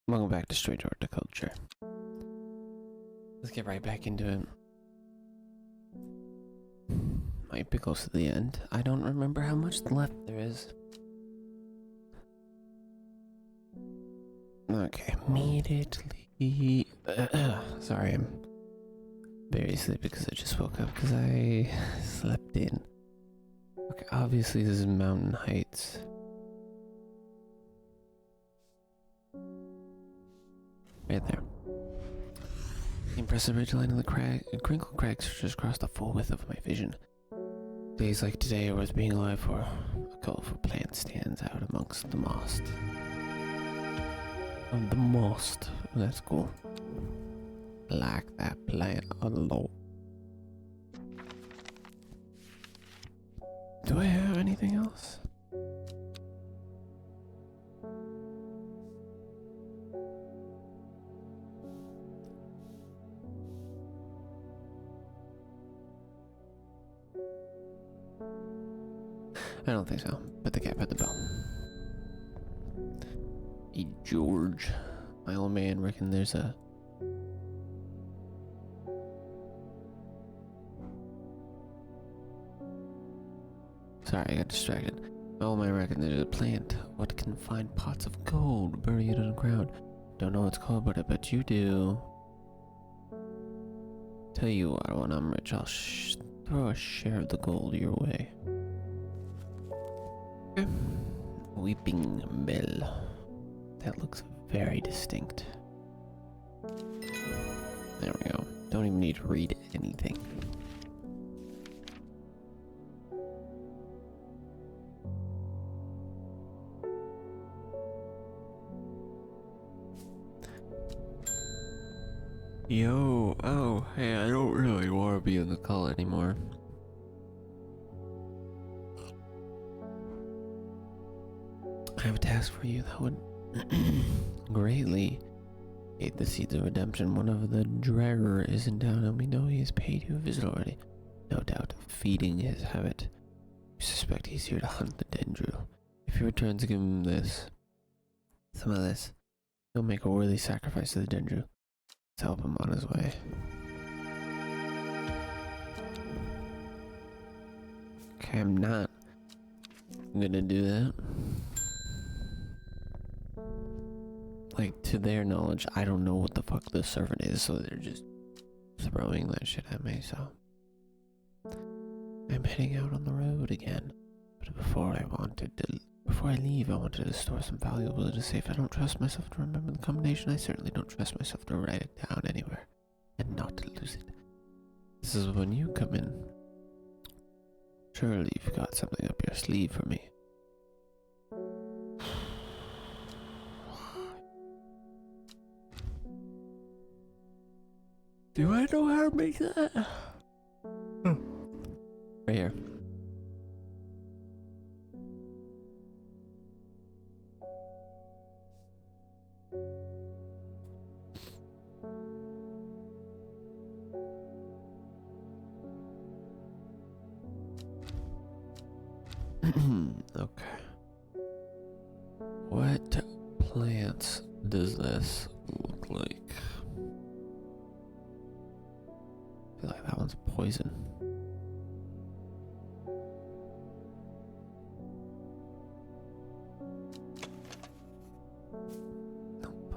Welcome back to Straight Horticulture. Let's get right back into it. Might be close to the end. I don't remember how much left there is. Okay, immediately. Sorry, I'm very sleepy because I just woke up because I slept in. Okay, obviously this is Mountain Heights. Right there. The impressive ridgeline of the crinkled crag stretches across the full width of my vision. Days like today are worth being alive for. A colorful plant stands out amongst the moss. Oh, the moss. That's cool. Like that plant a lot. Do I have anything else? I don't think so, but the cat at the bell. Hey, George. My old man reckon there's a... Sorry, I got distracted. My old man reckon there's a plant. What can find pots of gold buried underground? Don't know what it's called, but I bet you do. Tell you what, when I'm rich, I'll throw a share of the gold your way. Okay. Weeping Bell. That looks very distinct. There we go. Don't even need to read anything. Yo, oh, hey, I don't really want to be in the call anymore. I have a task for you that would greatly aid the seeds of redemption. One of the Dreger is in town and we know he has paid you a visit already. No doubt feeding his habit. We suspect he's here to hunt the Dendru. If he returns, give him some of this. He'll make a worthy sacrifice to the Dendru. Let's help him on his way. Okay, I'm not gonna do that. Like, to their knowledge, I don't know what the fuck this servant is, so they're just throwing that shit at me, so. I'm heading out on the road again. But before I leave, I wanted to store some valuables in a safe. I don't trust myself to remember the combination. I certainly don't trust myself to write it down anywhere and not to lose it. This is when you come in. Surely you've got something up your sleeve for me. Do I know how to make that? Right here. Okay. What plants does this look like? I feel like that one's poison. Nope.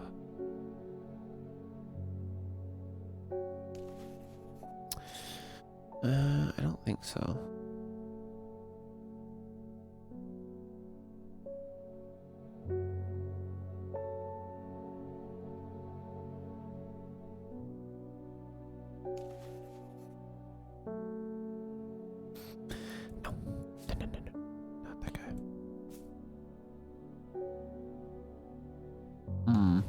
I don't think so. Not that guy. I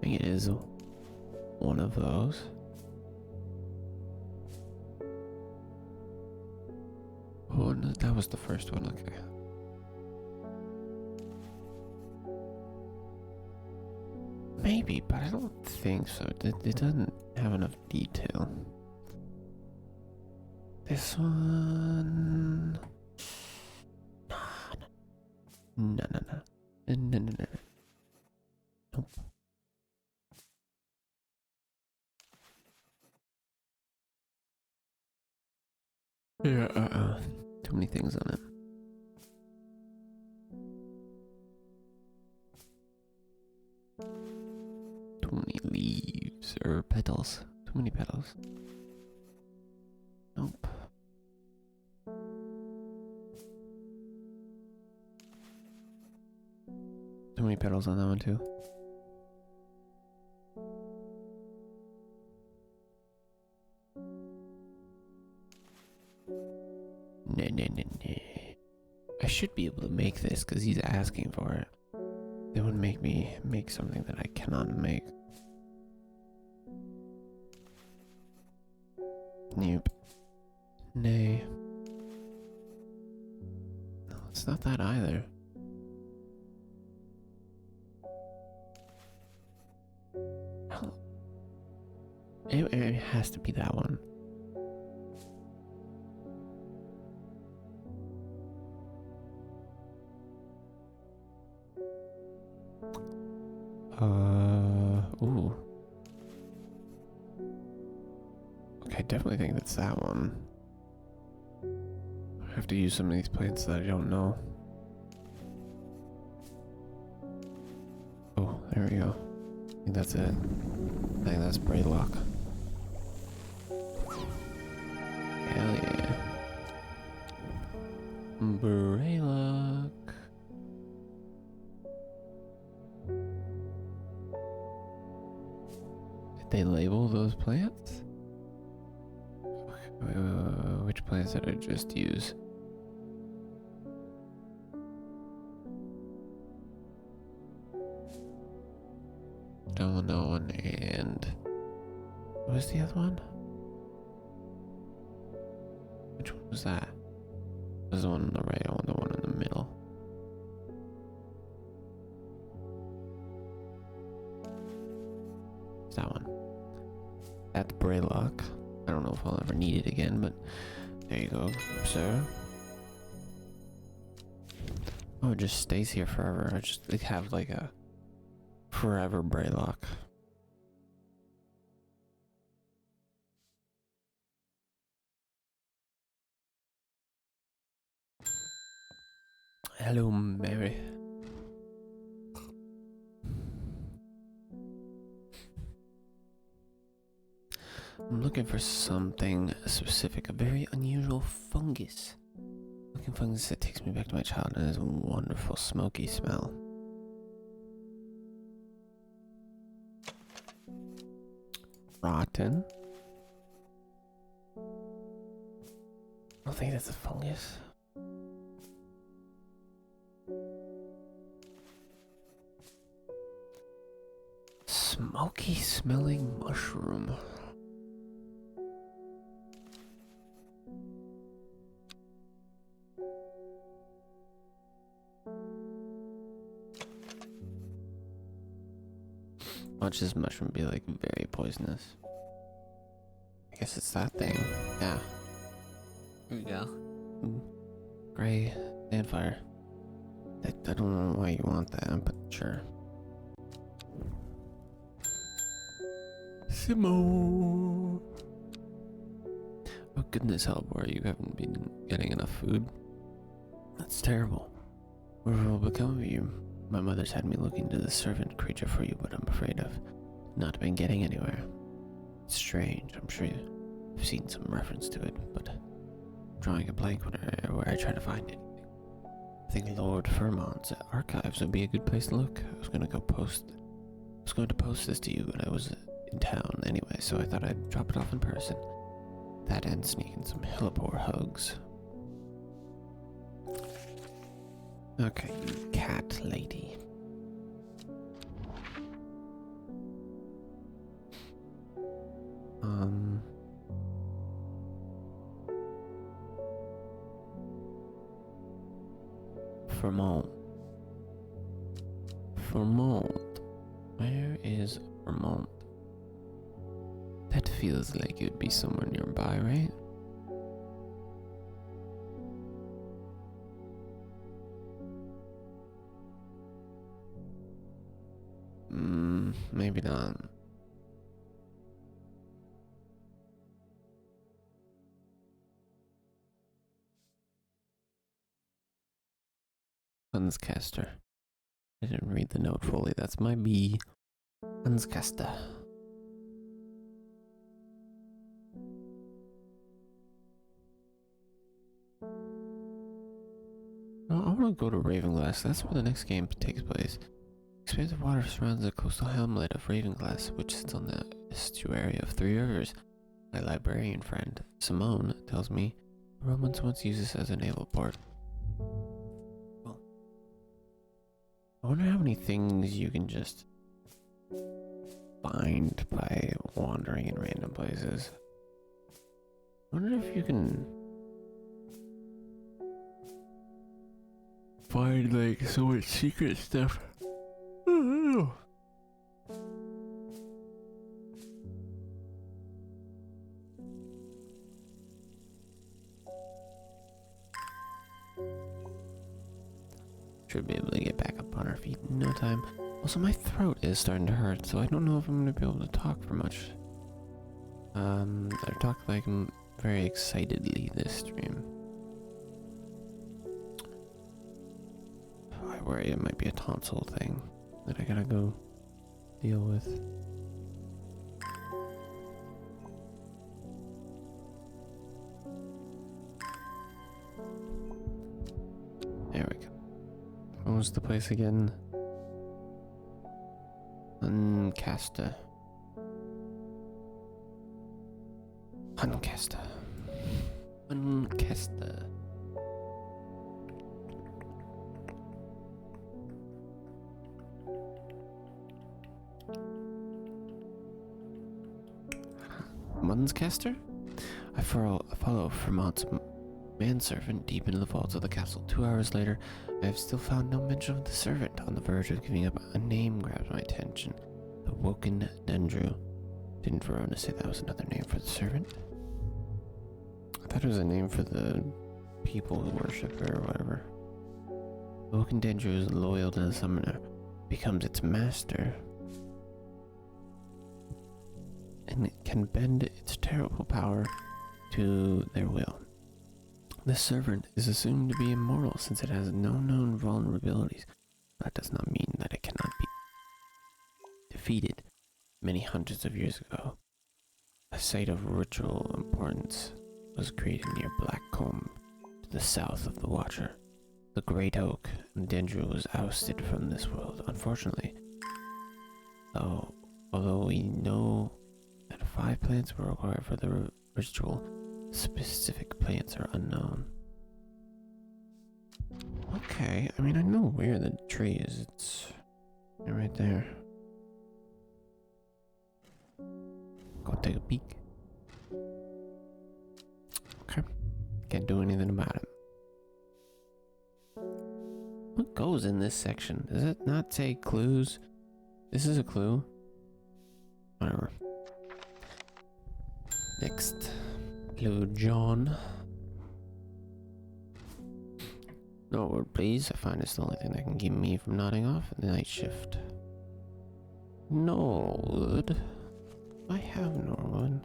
think it is one of those. Oh, no, that was the first one, okay. Maybe, but I don't think so. It doesn't have enough detail. This one... No. No, no, no, no. Nope. Yeah, too many things on it. Too many leaves or petals. Too many petals. Nope. Too many petals on that one too. No, no, no, no. I should be able to make this because he's asking for it. They wouldn't make me make something that I cannot make. Nope. Nay. No, it's not that either. It has to be that one. Ooh. Okay, I definitely think that's that one. I have to use some of these plants that I don't know. Oh, there we go. I think that's it. I think that's Braylock. Hell yeah. Braylock. Did they label those plants? Which plants did I just use? Domino and what was the other one? Which one was that? Was the one on the right or the one in the middle? It's that one. That's Braylock. I don't know if I'll ever need it again, but there you go, sir. Oh, it just stays here forever. I just have like a forever Braylock. Hello, Mary. I'm looking for something specific, a very unusual fungus. Looking fungus that takes me back to my childhood and has a wonderful smoky smell. Rotten. I don't think that's a fungus. Smoky smelling mushroom. Watch this mushroom be like very poisonous. I guess it's that thing. Yeah. Here we go. Gray sandfire. I don't know why you want that, but sure. Simo. Oh goodness, Halbor, you haven't been getting enough food. That's terrible. What will become of you? My mother's had me look into the servant creature for you, but I'm afraid I've not been getting anywhere. It's strange, I'm sure you've seen some reference to it, but I'm drawing a blank where I try to find it. I think Lord Fermont's archives would be a good place to look. I was going to post this to you, but I was in town anyway, so I thought I'd drop it off in person. That and sneak in some hellebore hugs. Okay, you cat lady. Vermont. Vermont. Where is Vermont? That feels like it would be somewhere nearby, right? maybe not. Huntscaster. I didn't read the note fully. That's my B. Huntscaster. Oh, I want to go to Ravenglass. That's where the next game takes place. Expansive water surrounds the coastal hamlet of Ravenglass, which sits on the estuary of 3 rivers. My librarian friend, Simone, tells me the Romans once used this as a naval port. Well, I wonder how many things you can just find by wandering in random places. I wonder if you can find like so much secret stuff. Oh. Should be able to get back up on our feet in no time. Also, my throat is starting to hurt, so I don't know if I'm going to be able to talk for much. I talk like I'm very excitedly this stream. I worry it might be a tonsil thing that I gotta go deal with. There we go. What was the place again? Huntscaster. Huntscaster. Huntscaster. Huntscaster? I follow Fremont's manservant deep into the vaults of the castle. 2 hours later, I have still found no mention of the servant. On the verge of giving up, a name grabs my attention. The Woken Dendru. Didn't Verona say that was another name for the servant? I thought it was a name for the people who worship her or whatever. The Woken Dendru is loyal to the summoner, becomes its master, and it can bend its terrible power to their will. The servant is assumed to be immortal since it has no known vulnerabilities. That does not mean that it cannot be defeated. Many hundreds of years ago, a site of ritual importance was created near Blackcomb, to the south of the Watcher. The Great Oak and Dendru was ousted from this world, unfortunately. Although we know that 5 plants were required for the ritual, specific plants are unknown. Okay, I mean, I know where the tree is. It's right there. Go take a peek. Okay, can't do anything about it. What goes in this section? Does it not say clues? This is a clue. Whatever. Next. Hello, John. Norwood, please. I find it's the only thing that can keep me from nodding off at the night shift. Norwood? I have Norwood.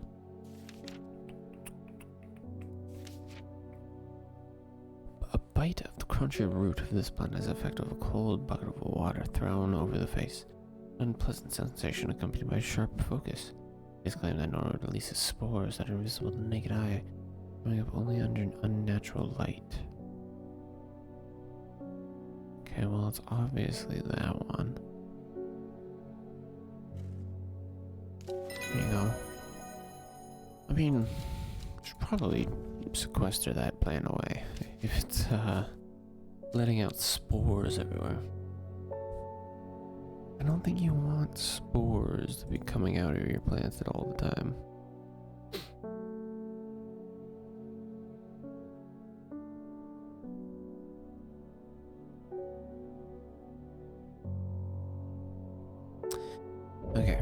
A bite of the crunchy root of this plant has the effect of a cold bucket of water thrown over the face. An unpleasant sensation accompanied by a sharp focus. It's claimed that Norwood releases spores that are visible to the naked eye, showing up only under an unnatural light. Okay, well, it's obviously that one. There you go. I mean, should probably sequester that plant away if it's letting out spores everywhere. I don't think you want spores to be coming out of your plants at all the time. Okay.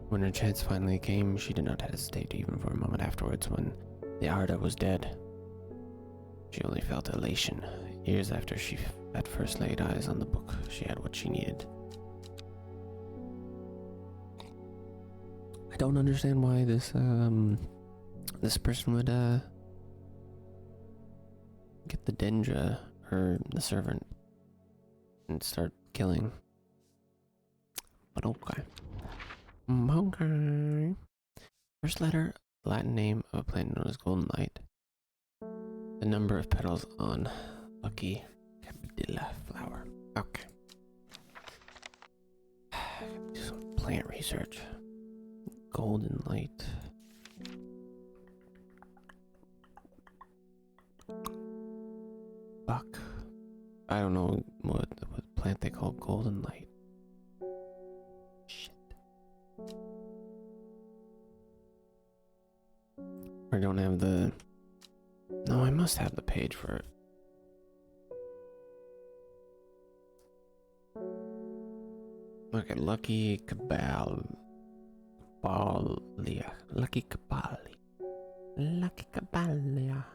When her chance finally came, she did not hesitate even for a moment afterwards when the Arda was dead. She only felt elation. Years after she at first laid eyes on the book, she had what she needed. I don't understand why this person would get the Dendra or the servant and start killing. But okay. Okay. First letter, Latin name of a plant known as golden light. The number of petals on lucky capitilla flower. Okay. Do some plant research. Golden light. Fuck. I don't know what plant they call golden light. Shit. I don't have the... No, I must have the page for it. Okay, Lucky Cabalia. Lucky Cabalia. Lucky Cabalia.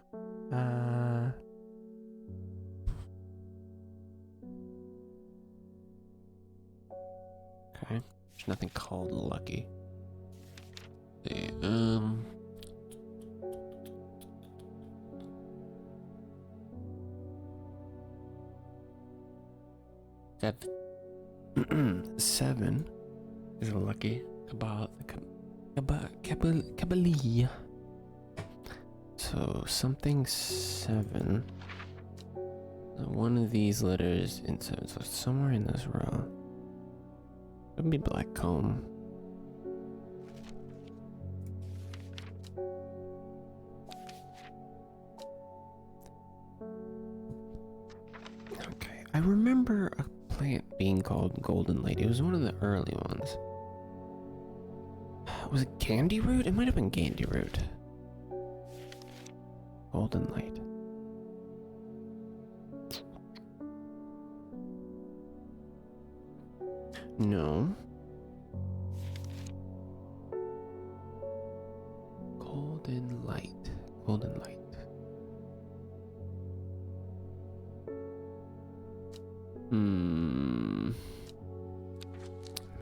Okay. There's nothing called Lucky. See, seven is a Lucky Cabalia. So something 7. One of these letters in 7. So somewhere in this row. It would be black comb. Okay, I remember a plant being called golden light. It was one of the early ones. Was it candy root? It might have been candy root. Golden light. No. Golden light. Golden light.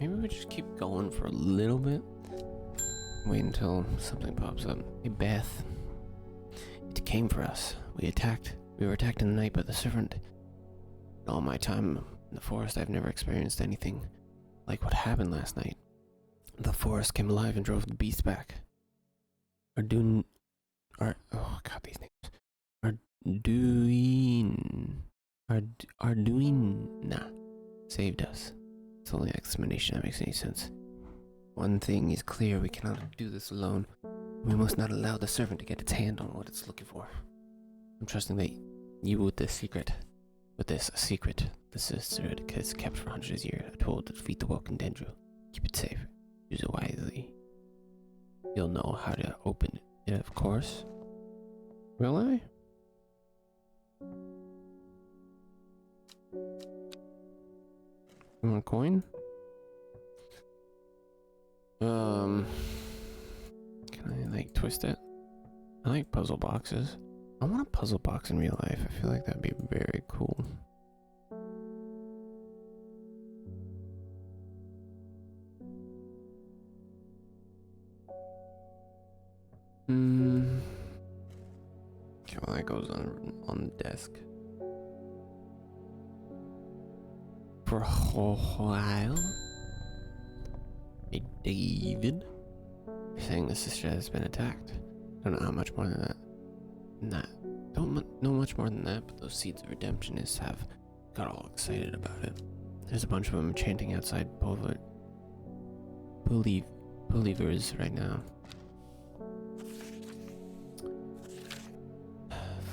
Maybe we just keep going for a little bit. Wait until something pops up. Hey, Beth. It came for us. We were attacked in the night by the servant. In all my time in the forest, I've never experienced anything like what happened last night. The forest came alive and drove the beast back. Oh god, these names. Arduina saved us. It's the only explanation that makes any sense. One thing is clear, we cannot do this alone. We must not allow the servant to get its hand on what it's looking for. I'm trusting that you with this secret. With this secret, the secret is kept for hundreds of years. A tool to defeat the Woken Dendru. Keep it safe. Use it wisely. You'll know how to open it, of course. Will I? You want a coin? Can I like twist it? I like puzzle boxes. I want a puzzle box in real life. I feel like that'd be very cool. Okay, well that goes on the desk. For a whole while. Hey, David. You're saying the sister has been attacked. I don't know how much more than that. Don't know much more than that, but those seeds of redemptionists have got all excited about it. There's a bunch of them chanting outside believers right now.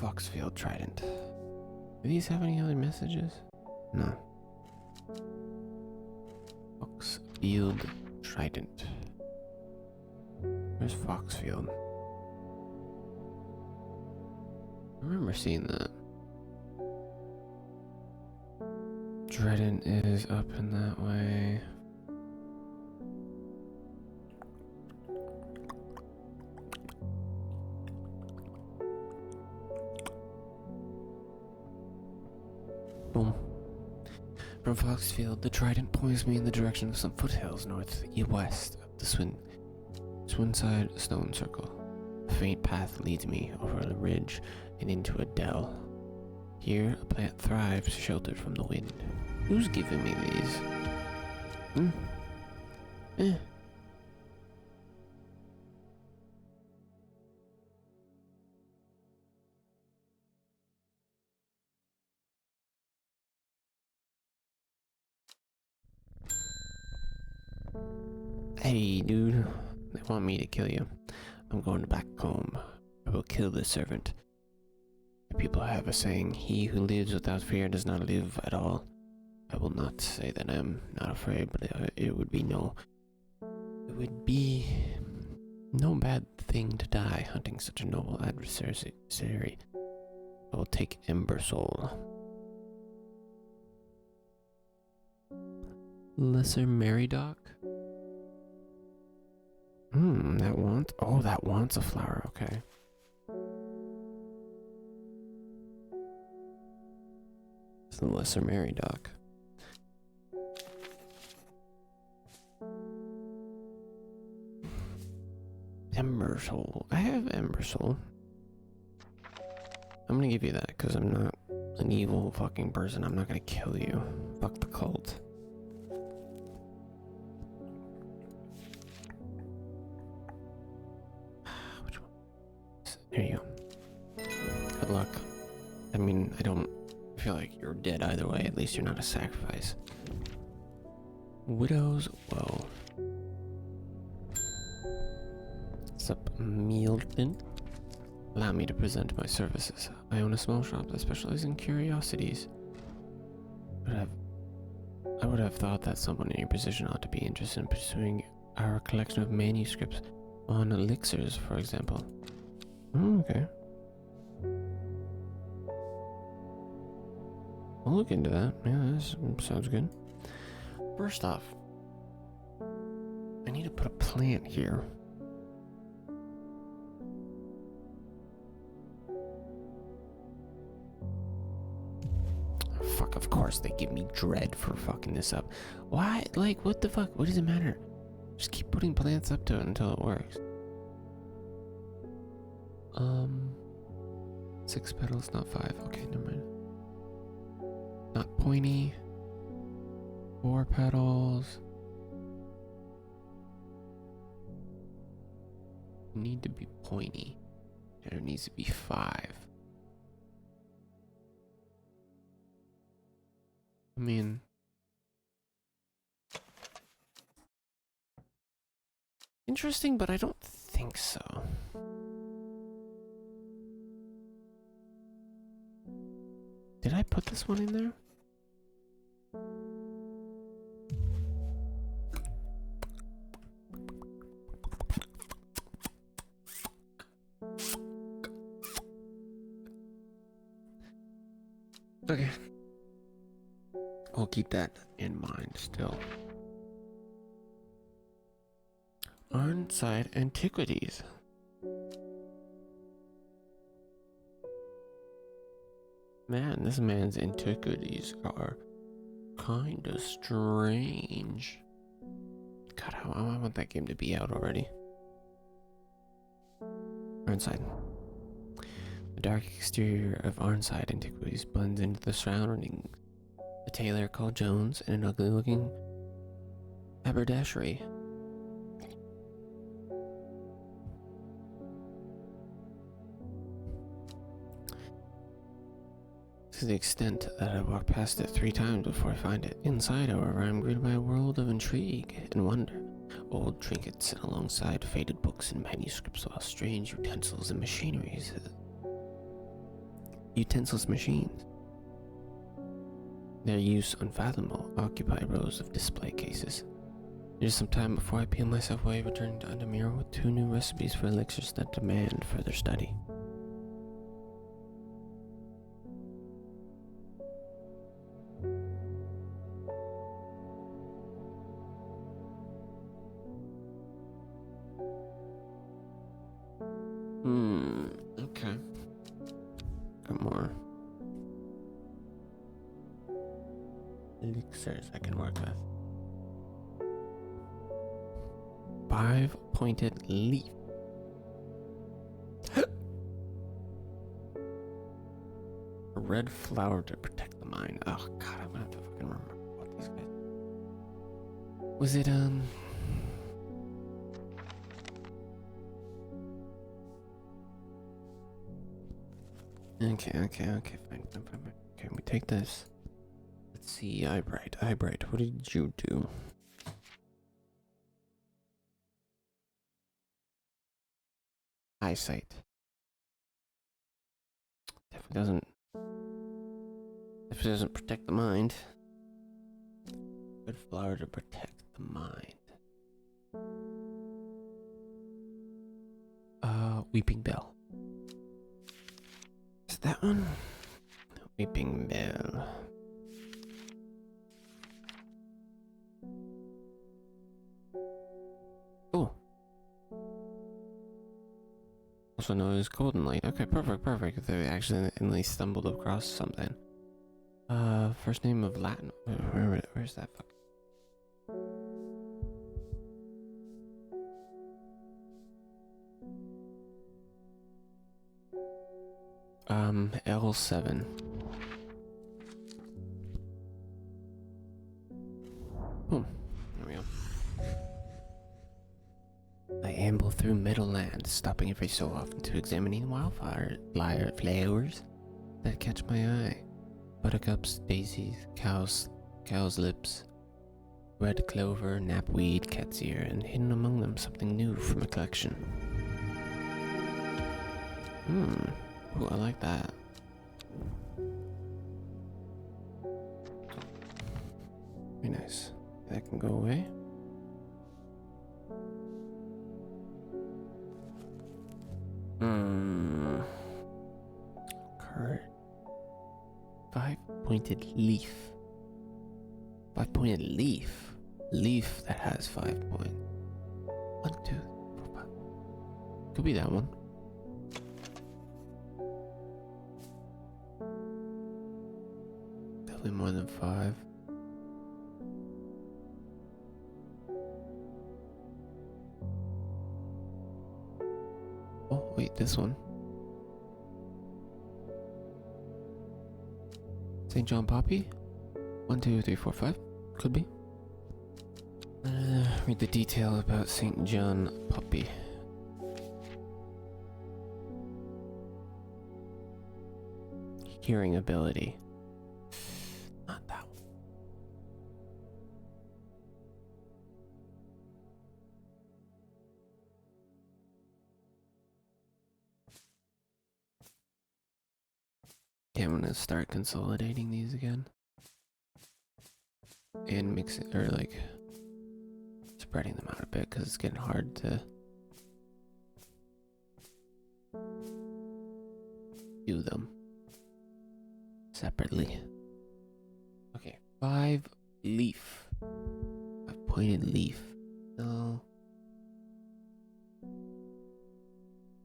Foxfield Trident. Do these have any other messages? No. Foxfield Trident. Where's Foxfield? I remember seeing that. Trident is up in that way. Boom. From Foxfield, the Trident points me in the direction of some foothills north west of the It's one side, a stone circle. A faint path leads me over a ridge and into a dell. Here, a plant thrives, sheltered from the wind. Who's giving me these? Eh. Hey, dude. They want me to kill you. I'm going back home. I will kill this servant. The people have a saying, he who lives without fear does not live at all. I will not say that I am not afraid, but it would be no bad thing to die hunting such a noble adversary. I will take Ember Soul. Lesser Meridoc? That wants a flower, okay. It's the Lesser Meridoc. Ember Soul. I have Ember Soul. I'm gonna give you that because I'm not an evil fucking person. I'm not gonna kill you. Fuck the cult. Which one? Here you go. Good luck. I mean, I don't feel like you're dead either way. At least you're not a sacrifice. Widow's Woe. Sup, Milton? Allow me to present my services. I own a small shop that specializes in curiosities. I would have thought that someone in your position ought to be interested in pursuing our collection of manuscripts on elixirs, for example. Oh, okay. I'll look into that. Yeah, that sounds good. First off, I need to put a plant here. Fuck, of course they give me dread for fucking this up. Why? Like, what the fuck? What does it matter? Just keep putting plants up to it until it works. 6 petals, not 5. Okay, never mind. Not pointy. 4 petals. Need to be pointy. And it needs to be 5. I mean, interesting, but I don't think so. Did I put this one in there? Okay. I'll keep that in mind still. Arnside Antiquities. Man, this man's antiquities are kinda strange. God, I want that game to be out already. Arnside. The dark exterior of Arnside Antiquities blends into the surroundings. A tailor called Jones and an ugly-looking haberdashery. To the extent that I walk past it 3 times before I find it. Inside, however, I am greeted by a world of intrigue and wonder. Old trinkets sit alongside faded books and manuscripts, while strange utensils and machines. Their use unfathomable, occupy rows of display cases. It is some time before I peel myself away, returning to Undermere with 2 new recipes for elixirs that demand further study. Okay. Got more elixirs I can work with. 5-pointed leaf. A red flower to protect the mind. Oh god, I'm gonna have to fucking remember what these guys. Was it Okay, fine. Okay, we take this. Let's see, Eyebright, what did you do? Eyesight. Definitely doesn't protect the mind. Red flower to protect the mind. Weeping Bell. Is that one? Weeping Bell. Oh. Also known as Golden Light. Okay, perfect. They accidentally stumbled across something. First name of Latin. Where's that fuck? L7. Boom. There we go. I amble through Meadowlands, stopping every so often to examining wildflower flowers that catch my eye. Buttercups, daisies, cow's lips, red clover, knapweed, cat's ear, and hidden among them something new from a collection. Ooh, I like that. Very nice. That can go away. Card. 5-pointed leaf. 5-pointed leaf. Leaf that has 5 points. 1, 2, 4, 5. Could be that one. Definitely more than 5. Oh, wait, this one. St. John Poppy? 1, 2, 3, 4, 5. Could be. Read the detail about St. John Poppy. Hearing ability. Not that one. Okay, I'm gonna start consolidating these again. And mixing, or like spreading them out a bit because it's getting hard to do them separately. Okay, 5 leaf. 5-pointed leaf. No.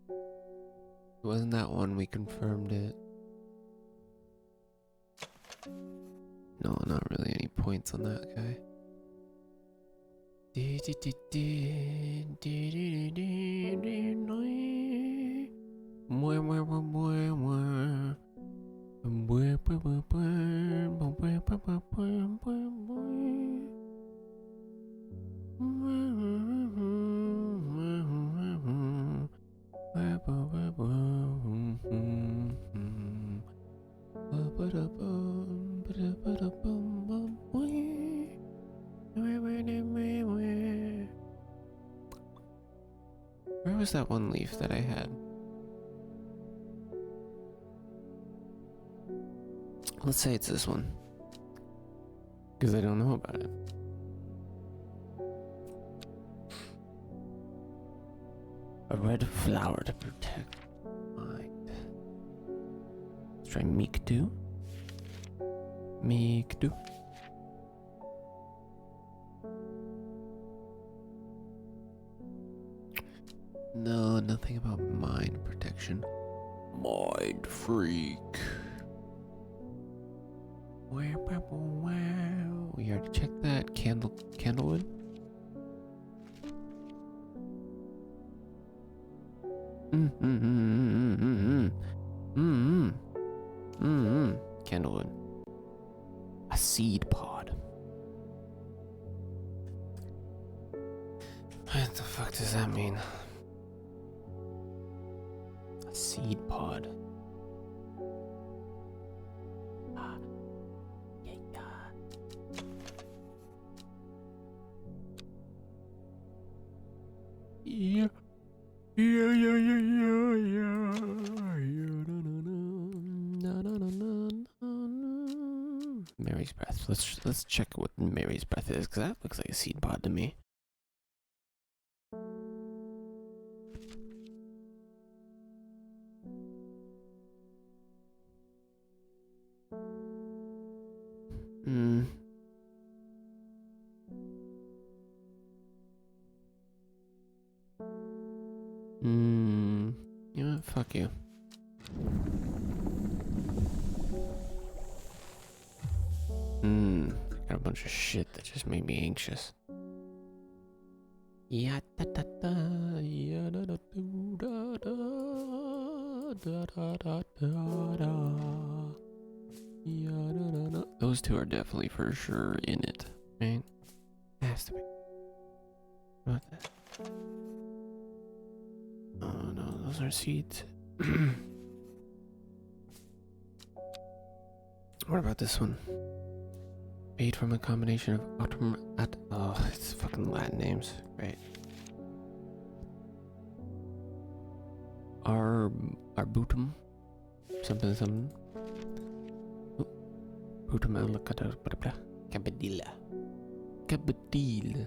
It wasn't that one, we confirmed it. No, not really any points on that guy. Where was that one leaf that I had? Let's say it's this one, because I don't know about it. A red flower to protect mind. Let's try Meekdu. Meekdu. No, nothing about mind protection. Mind freak. Wow. We already checked that. Candlewood. Mm, mm, mm, mm, mm, mm, mm, mm, Candlewood. A seed pod. What the fuck does that mean? A seed pod. Yeah. Mary's breath. Let's check what Mary's breath is, because that looks like a seed pod to me. Hmm. Hmm. You know what? Fuck you. Got a bunch of shit that just made me anxious. Yeah, da da da, yeah da da da da da da da da da. Yeah da da da. Those two are definitely for sure in it, right? Has to be. What the? Oh no, those are seeds. What about this one? Made from a combination of oh, it's fucking Latin names, right? Arbutum, something. Butum cabadilla, cappuccino.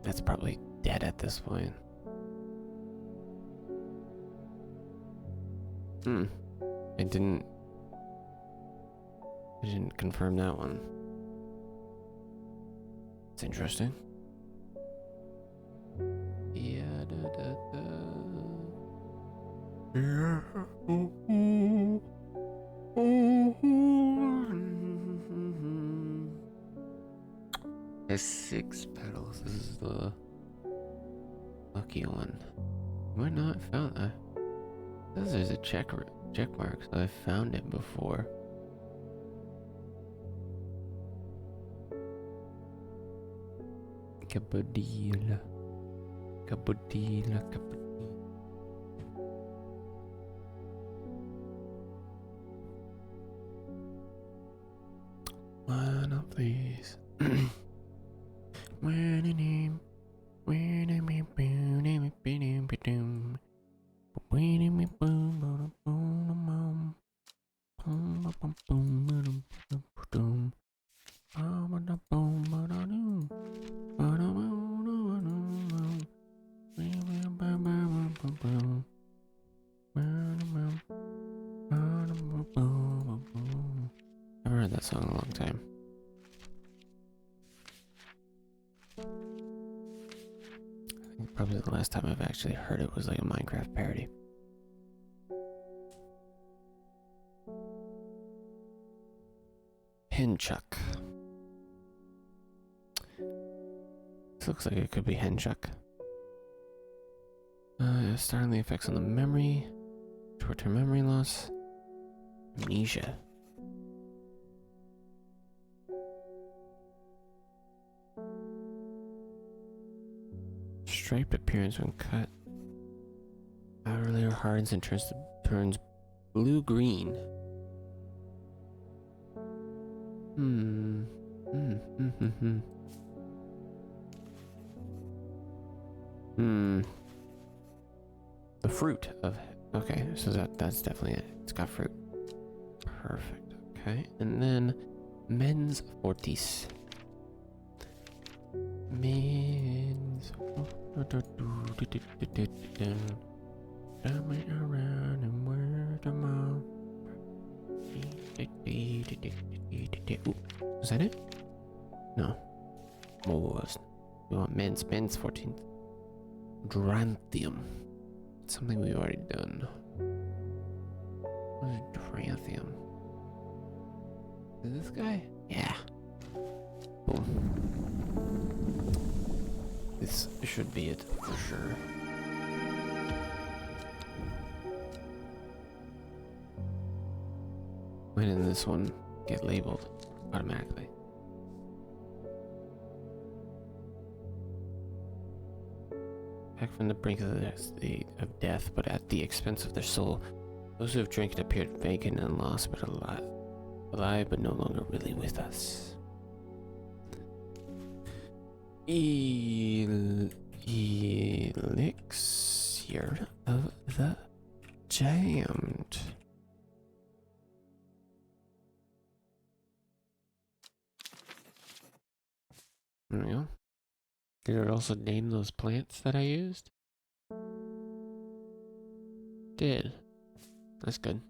That's probably dead at this point. I didn't confirm that one. It's interesting. Yeah, da da da. Yeah. Has 6 petals. This is the lucky one. Might not found that. Says there's a check mark, so I found it before. Cabadilla. One of these. I've heard that song in a long time. I think probably the last time I've actually heard it was like a Minecraft parody. Henchuck. This looks like it could be Henchuck. Startling effects on the memory, short-term memory loss, amnesia. Striped appearance when cut. Earlier hardens and turns blue-green. The fruit of... Okay, so that's definitely it. It's got fruit. Perfect. Okay, and then Men's Fortis. Men's... around and where the mom. Was that it? No. What was? We want men's 14th. Dranthium. Something we've already done. What is Dranthium? Is this guy? Yeah. Cool. This should be it for sure. When did this one get labeled automatically? Back from the brink of death, but at the expense of their soul. Those who have drank it appeared vacant and lost, but alive. Alive, but no longer really with us. Elixir of the Damned. There we go. Did it also name those plants that I used? Did. That's good.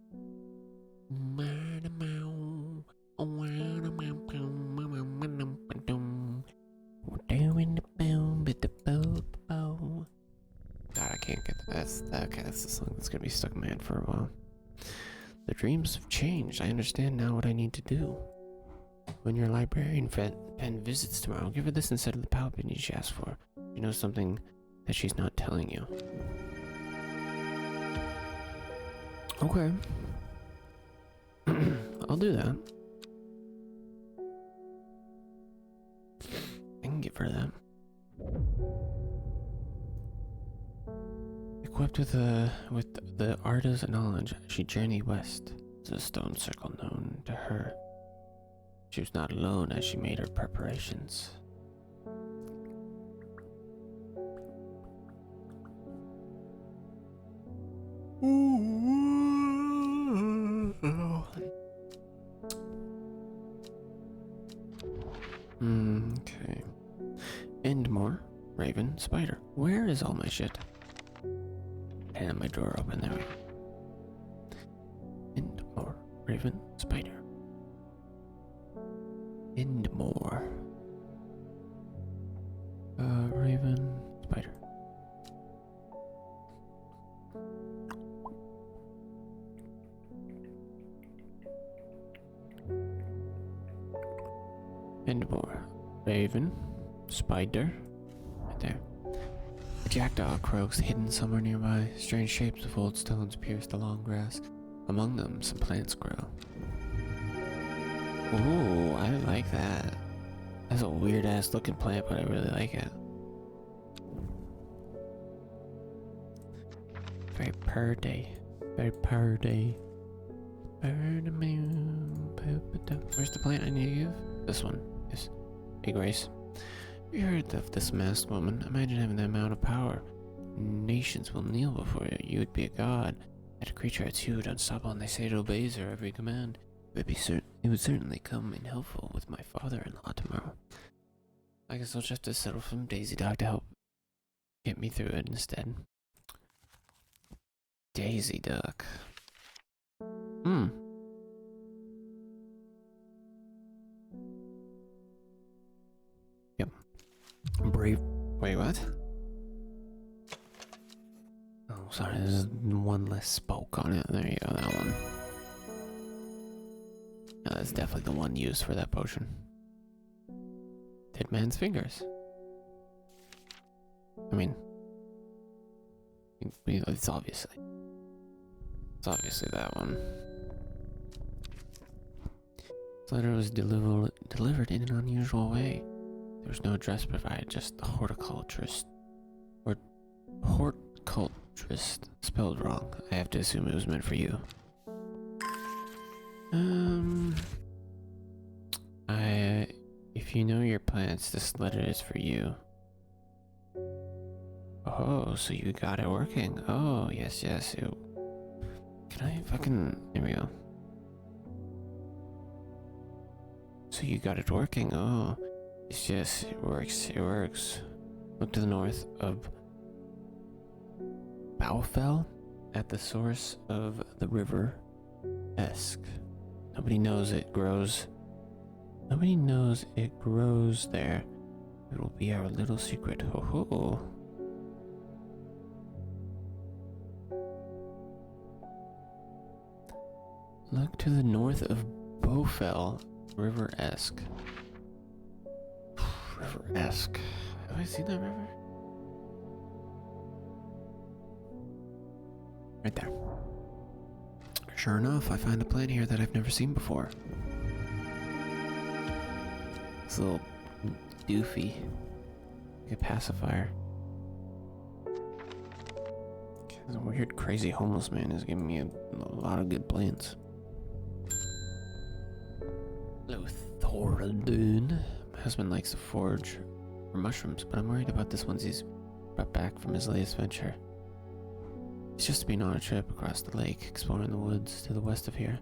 God, I can't get that's okay, that's the song that's gonna be stuck in my head for a while. The dreams have changed. I understand now what I need to do. When your librarian friend visits tomorrow, give her this instead of the power pin she asked for. You know something that she's not telling you. Okay. I'll do that. I can give her that. Equipped with the artist's knowledge, she journeyed west to the stone circle known to her. She was not alone as she made her preparations. Okay. And more. Raven, spider. Where is all my shit? And my drawer open. There we go. And more. Raven, spider. And more. Raven, spider. And more. Raven, spider. Right there. A jackdaw croaks hidden somewhere nearby. Strange shapes of old stones pierce the long grass. Among them, some plants grow. Ooh, I like that. That's a weird ass looking plant, but I really like it. Very pretty. Very pretty. Where's the plant I need to give? This one. Yes. Hey Grace. You heard of this masked woman? Imagine having that amount of power. Nations will kneel before you. You would be a god. That creature is huge, unstoppable, and they say it obeys her every command. It would certainly come in helpful with my father-in-law tomorrow. I guess I'll just have to settle for Daisy Dog to help get me through it instead. Daisy Duck. Yep. Brave. Wait, what? Oh, sorry, there's one less spoke on it. There you go, that one. No, that's definitely the one used for that potion. Dead man's fingers. I mean, it's obviously that one. This letter was delivered in an unusual way. There was no address provided, just the horticulturist. Or horticulturist spelled wrong. I have to assume it was meant for you. If you know your plants, this letter is for you. Oh, so you got it working. Oh, yes. Can I fucking... There we go. So you got it working. Oh, yes, it works. Look to the north of Baufell at the source of the river Esk. Nobody knows it grows there. It will be our little secret. Ho ho. Look to the north of Baufell, River Esk. river-esque. Have I seen that river? Right there. Sure enough, I find a plant here that I've never seen before. It's a little doofy. Like a pacifier. This weird, crazy homeless man is giving me a lot of good plants. Hello, Thoradun. My husband likes to forage for mushrooms, but I'm worried about this ones he's brought back from his latest venture. He's just been on a trip across the lake, exploring the woods to the west of here.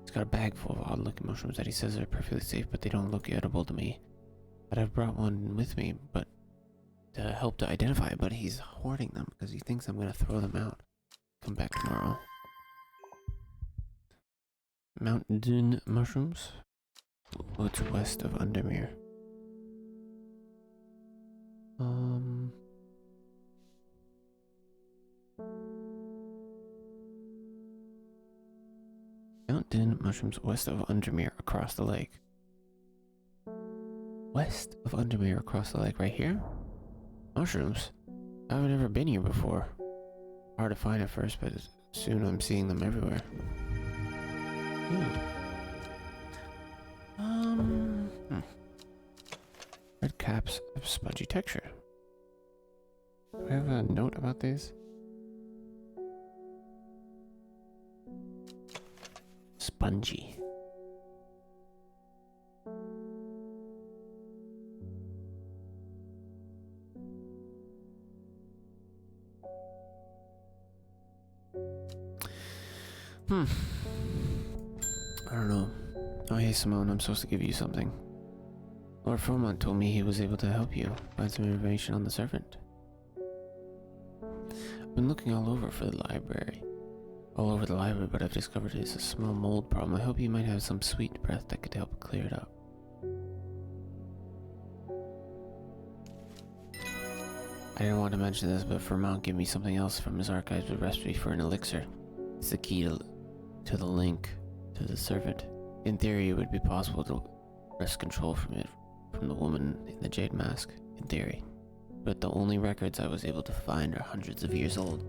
He's got a bag full of odd-looking mushrooms that he says are perfectly safe, but they don't look edible to me. But I've brought one with me, but to help to identify, but he's hoarding them because he thinks I'm gonna throw them out. Come back tomorrow. Mountain mushrooms. Woods west of Undermere. Mountain mushrooms west of Undermere across the lake. West of Undermere across the lake, right here? Mushrooms? I haven't ever been here before. Hard to find at first, but soon I'm seeing them everywhere. Red caps have spongy texture. Do I have a note about these? Spongy. I don't know. Oh, hey Simone, I'm supposed to give you something. Lord Fremont told me he was able to help you find some information on the servant. I've been looking all over the library, but I've discovered it's a small mold problem. I hope you might have some sweet breath that could help clear it up. I didn't want to mention this, but Fremont gave me something else from his archives, a recipe for an elixir. It's the key to the link to the servant. In theory, it would be possible to wrest control from the woman in the jade mask, in theory. But the only records I was able to find are hundreds of years old.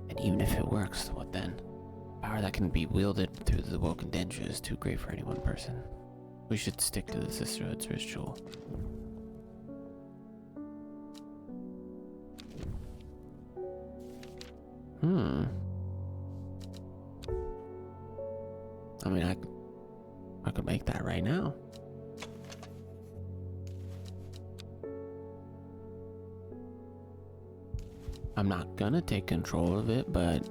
And even if it works, what then? Power that can be wielded through the Woken Dendra is too great for any one person. We should stick to the Sisterhood's ritual. I mean, I could make that right now. I'm not gonna take control of it, but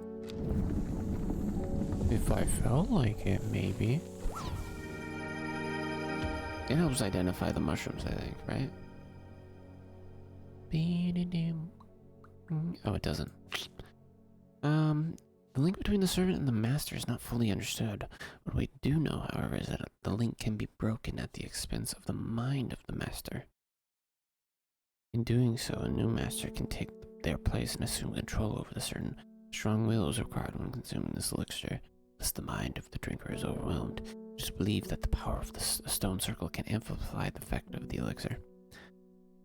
if I felt like it, maybe. It helps identify the mushrooms, I think, right? Oh, it doesn't. The link between the servant and the master is not fully understood. What we do know, however, is that the link can be broken at the expense of the mind of the master. In doing so, a new master can take their place and assume control over the certain. Strong will is required when consuming this elixir, lest the mind of the drinker is overwhelmed. Just believe that the power of the stone circle can amplify the effect of the elixir.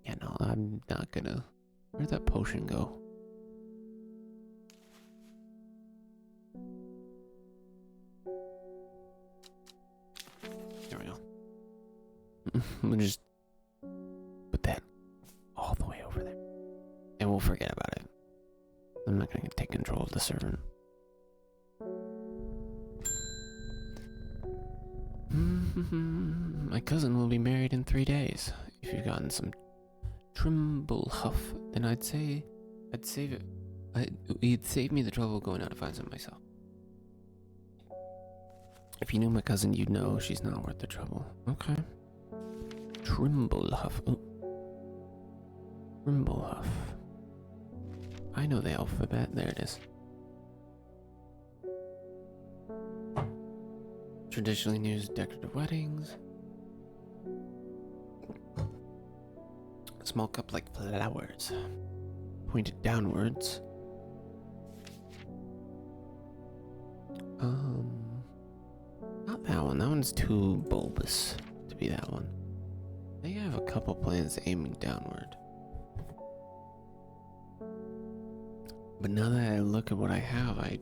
Yeah, no, I'm not gonna... Where'd that potion go? There we go. We'll just put that all the way over there. And we'll forget about it. I'm not gonna take control of the servant. My cousin will be married in 3 days. If you've gotten some Trimble Huff, then I'd save it. He'd save me the trouble of going out to find some myself. If you knew my cousin, you'd know she's not worth the trouble. Okay. Trimble Huff. Oh. Trimble Huff. I know the alphabet. There it is. Traditionally used decorative weddings. A small cup like flowers. Pointed downwards. Not that one. That one's too bulbous to be that one. I think I have a couple plans aiming downward. But now that I look at what I have, I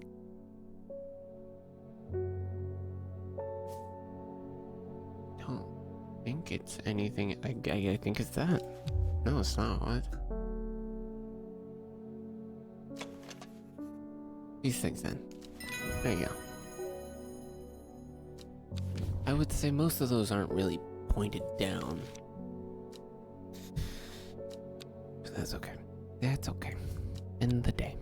don't think it's anything. I think it's that. No, it's not. What? These things then. There you go. I would say most of those aren't really pointed down. But that's okay. That's okay. End of the day.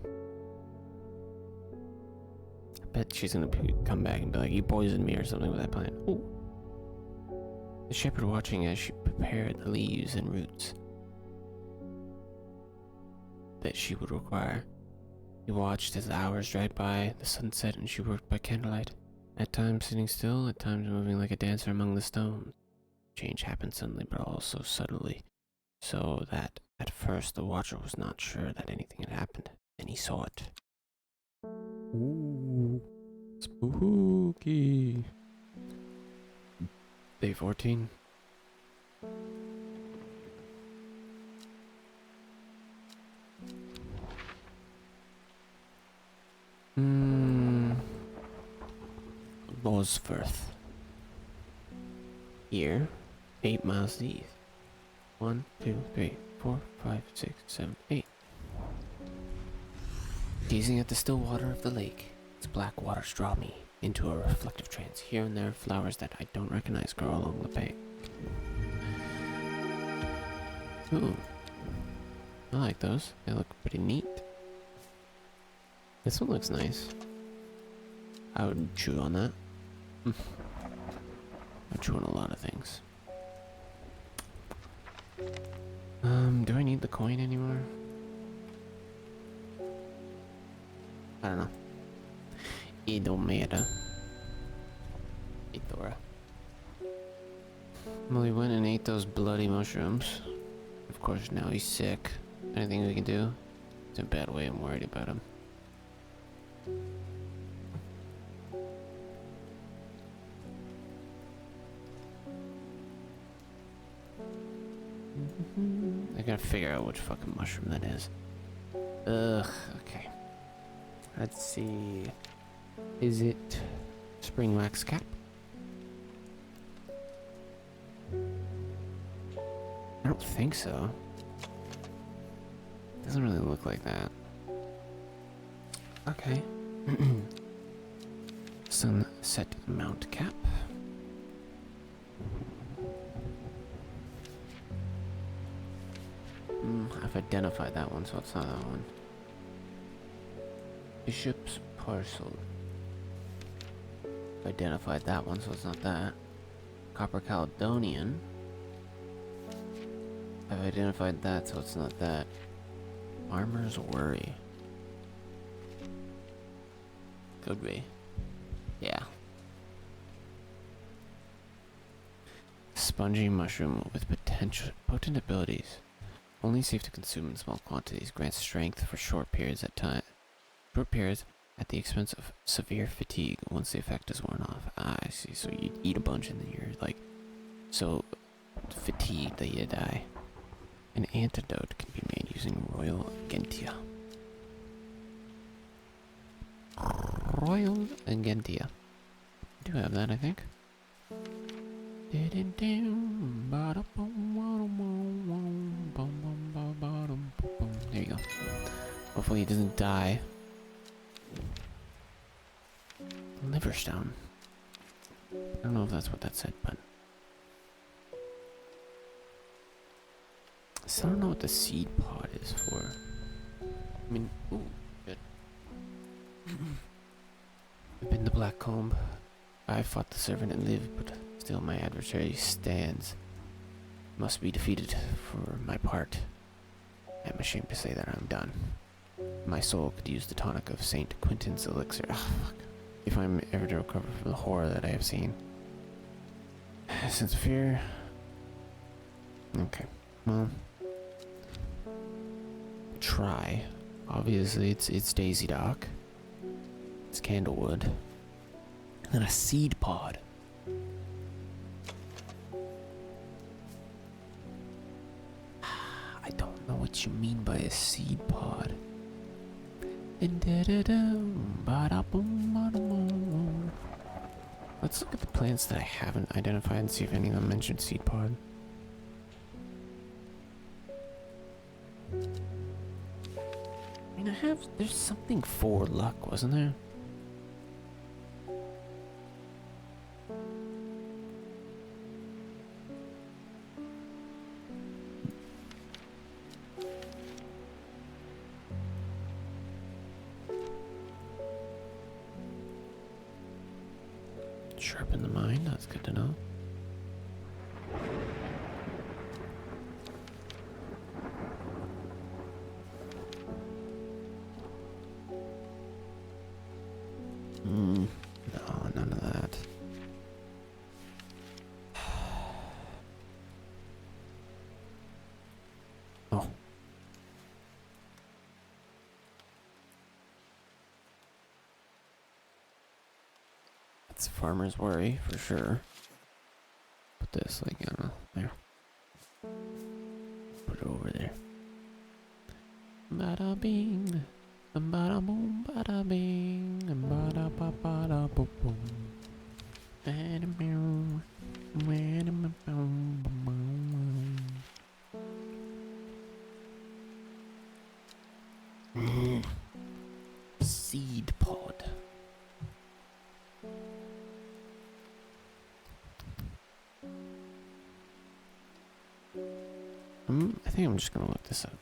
I bet she's gonna come back and be like, you poisoned me or something with that plant. Ooh. The shepherd watching as she prepared the leaves and roots that she would require. He watched as the hours dragged by, the sun set, and she worked by candlelight. At times sitting still, at times moving like a dancer among the stones. Change happened suddenly, but also subtly, so that at first the watcher was not sure that anything had happened. Then he saw it. Ooh, spooky. Day 14. Bosworth. Here, 8 miles east. 1, 2, 3, 4, 5, 6, 7, 8. Gazing at the still water of the lake, its black waters draw me into a reflective trance. Here and there, flowers that I don't recognize grow along the bank. Ooh. I like those. They look pretty neat. This one looks nice. I would chew on that. I chew on a lot of things. Do I need the coin anymore? I don't know. It don't matter. Etora. Well, he went and ate those bloody mushrooms. Of course, now he's sick. Anything we can do? It's a bad way. I'm worried about him. I gotta figure out which fucking mushroom that is. Ugh, okay. Let's see. Is it spring wax cap? I don't think so. Doesn't really look like that. Okay. Sunset mount cap. I've identified that one, so it's not that one. Bishop's parcel. I've identified that one, so it's not that. Copper Caledonian. I've identified that, so it's not that. Farmer's Worry. Could be. Yeah. Spongy mushroom with potent abilities. Only safe to consume in small quantities. Grants strength for short periods at time. Short periods at the expense of severe fatigue once the effect is worn off. Ah, I see. So you eat a bunch and then you're like so fatigued that you die. An antidote can be made using Royal Gentia. Royal Gentia. I do have that, I think. There you go. Hopefully he doesn't die. Liverstone. I don't know if that's what that said, but I still don't know what the seed pod is for. I mean, ooh, good. I've been the Black Comb. I fought the servant and lived, but still my adversary stands. Must be defeated for my part. I'm ashamed to say that I'm done. My soul could use the tonic of St. Quentin's elixir. Oh, fuck. If I'm ever to recover from the horror that I have seen. Sense of fear. Okay, well. Try. Obviously, it's Daisy Dock. It's Candlewood. And then a seed pod. what you mean by a seed pod. Let's look at the plants that I haven't identified and see if any of them mention seed pod. I mean, there's something for luck, wasn't there? Sharpen the mind, that's good to know. No, none of that. Oh. That's farmer's worry, for sure. Put this, like, I don't know, there. Put it over there. Bada bing. Bada boom, bada bing. Bada ba bada boom boom. Bada boom. Bada boom boom. Seed pod. I think I'm just gonna look this up.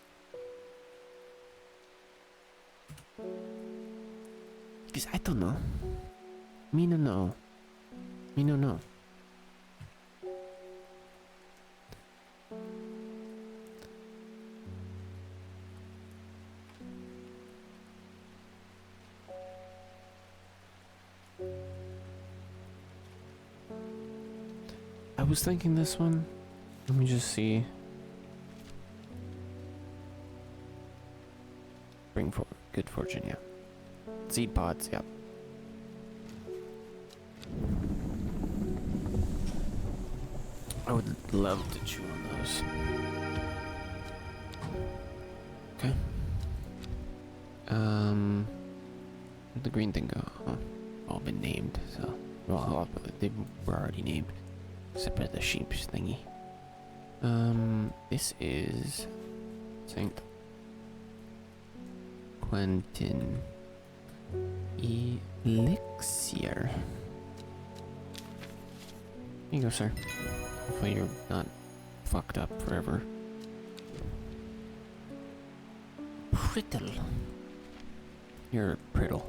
Because I don't know. Me no know. Me no know. I was thinking this one. Let me just see. Bring for good fortune, yeah. Seed pods, yep. I would love to chew on those. Okay. Where'd the green thing go? Oh, all been named, so. Well, they were already named. Except for the sheep thingy. This is Saint Quentin Elixir. Here you go, sir. Hopefully you're not fucked up forever. Prittle. You're Prittle.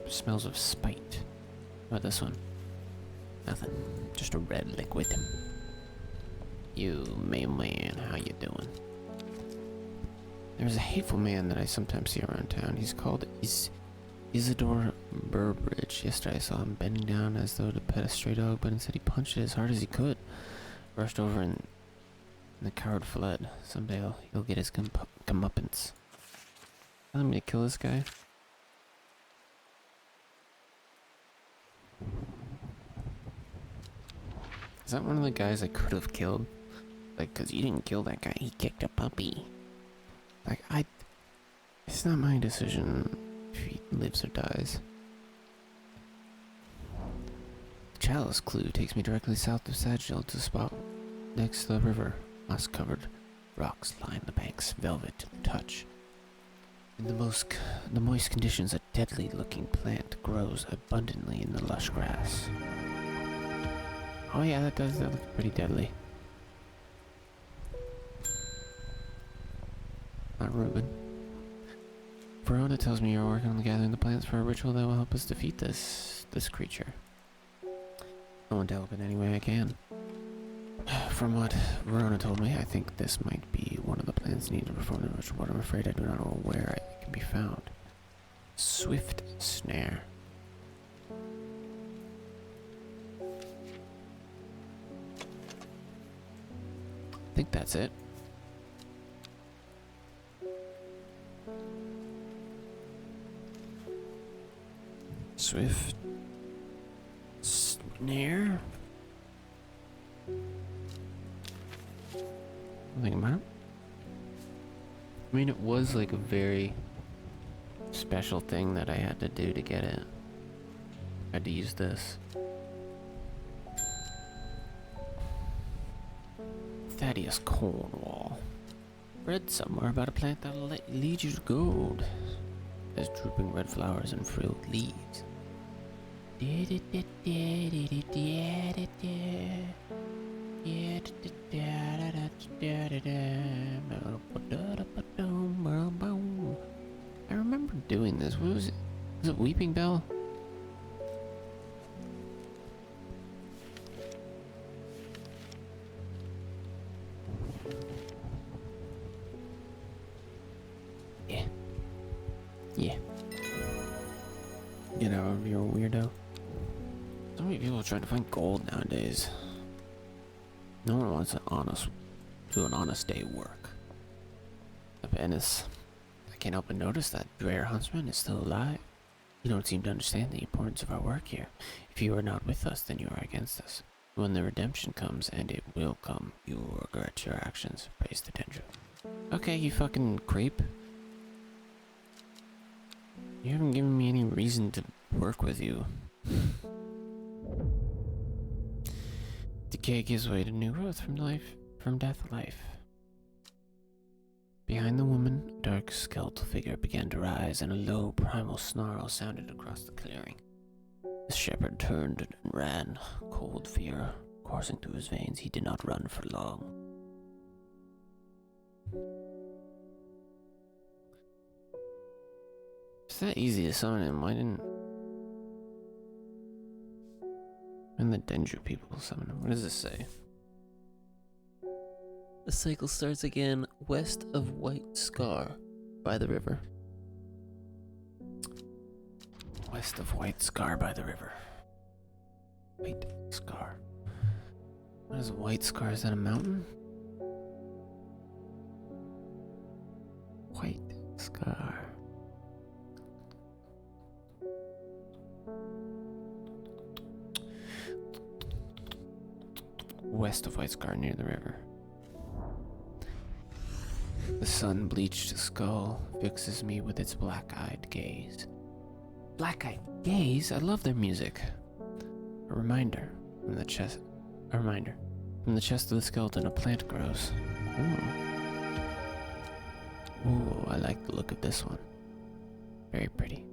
Smells of spite. How about this one? Nothing. Just a red liquid. You mailman, how you doing? There's a hateful man that I sometimes see around town. He's called Isidore Burbridge. Yesterday I saw him bending down as though to pet a stray dog, but instead he punched it as hard as he could. Rushed over and the coward fled. Someday he'll get his comeuppance. Telling me to kill this guy? Is that one of the guys I could have killed? Like, cause you didn't kill that guy, he kicked a puppy. Like, it's not my decision if he lives or dies. The chalice clue takes me directly south of Sagil to a spot next to the river. Moss-covered rocks line the banks, velvet to the touch. In the moist conditions, a deadly-looking plant grows abundantly in the lush grass. Oh yeah, that looks pretty deadly. Not Reuben. Verona tells me you're working on gathering the plants for a ritual that will help us defeat this creature. I want to help in any way I can. From what Verona told me, I think this might be one of the plants needed to perform the ritual, but I'm afraid I do not know where it can be found. Swift snare. I think that's it. Swift. in here. Think about it. I mean, it was like a very special thing that I had to do to get it. I had to use this. Thaddeus Cornwall. Read somewhere about a plant that'll lead you to gold. There's drooping red flowers and frilled leaves. I remember doing this. What was it? Was it Weeping Bell? Yeah. Yeah. Get out of here, weirdo. So many people are trying to find gold nowadays. No one wants to do an honest day work. Venice. I can't help but notice that Dreyer Huntsman is still alive. You don't seem to understand the importance of our work here. If you are not with us, then you are against us. When the redemption comes, and it will come, you will regret your actions. Praise the Tendril. Okay, you fucking creep. You haven't given me any reason to work with you. Decay gives way to new growth from death to life. Behind the woman, a dark skeletal figure began to rise, and a low primal snarl sounded across the clearing. The shepherd turned and ran, cold fear coursing through his veins. He did not run for long. It's that easy to summon him. Why didn't... When the Dendru people summon him? What does this say? The cycle starts again west of White Scar by the river. West of White Scar by the river. White Scar. What is a White Scar? Is that a mountain? White Scar. West of White Scar near the river. The sun-bleached skull fixes me with its black-eyed gaze. Black-eyed gaze? I love their music. A reminder from the chest. A reminder from the chest of the skeleton. A plant grows. Ooh, I like the look of this one. Very pretty.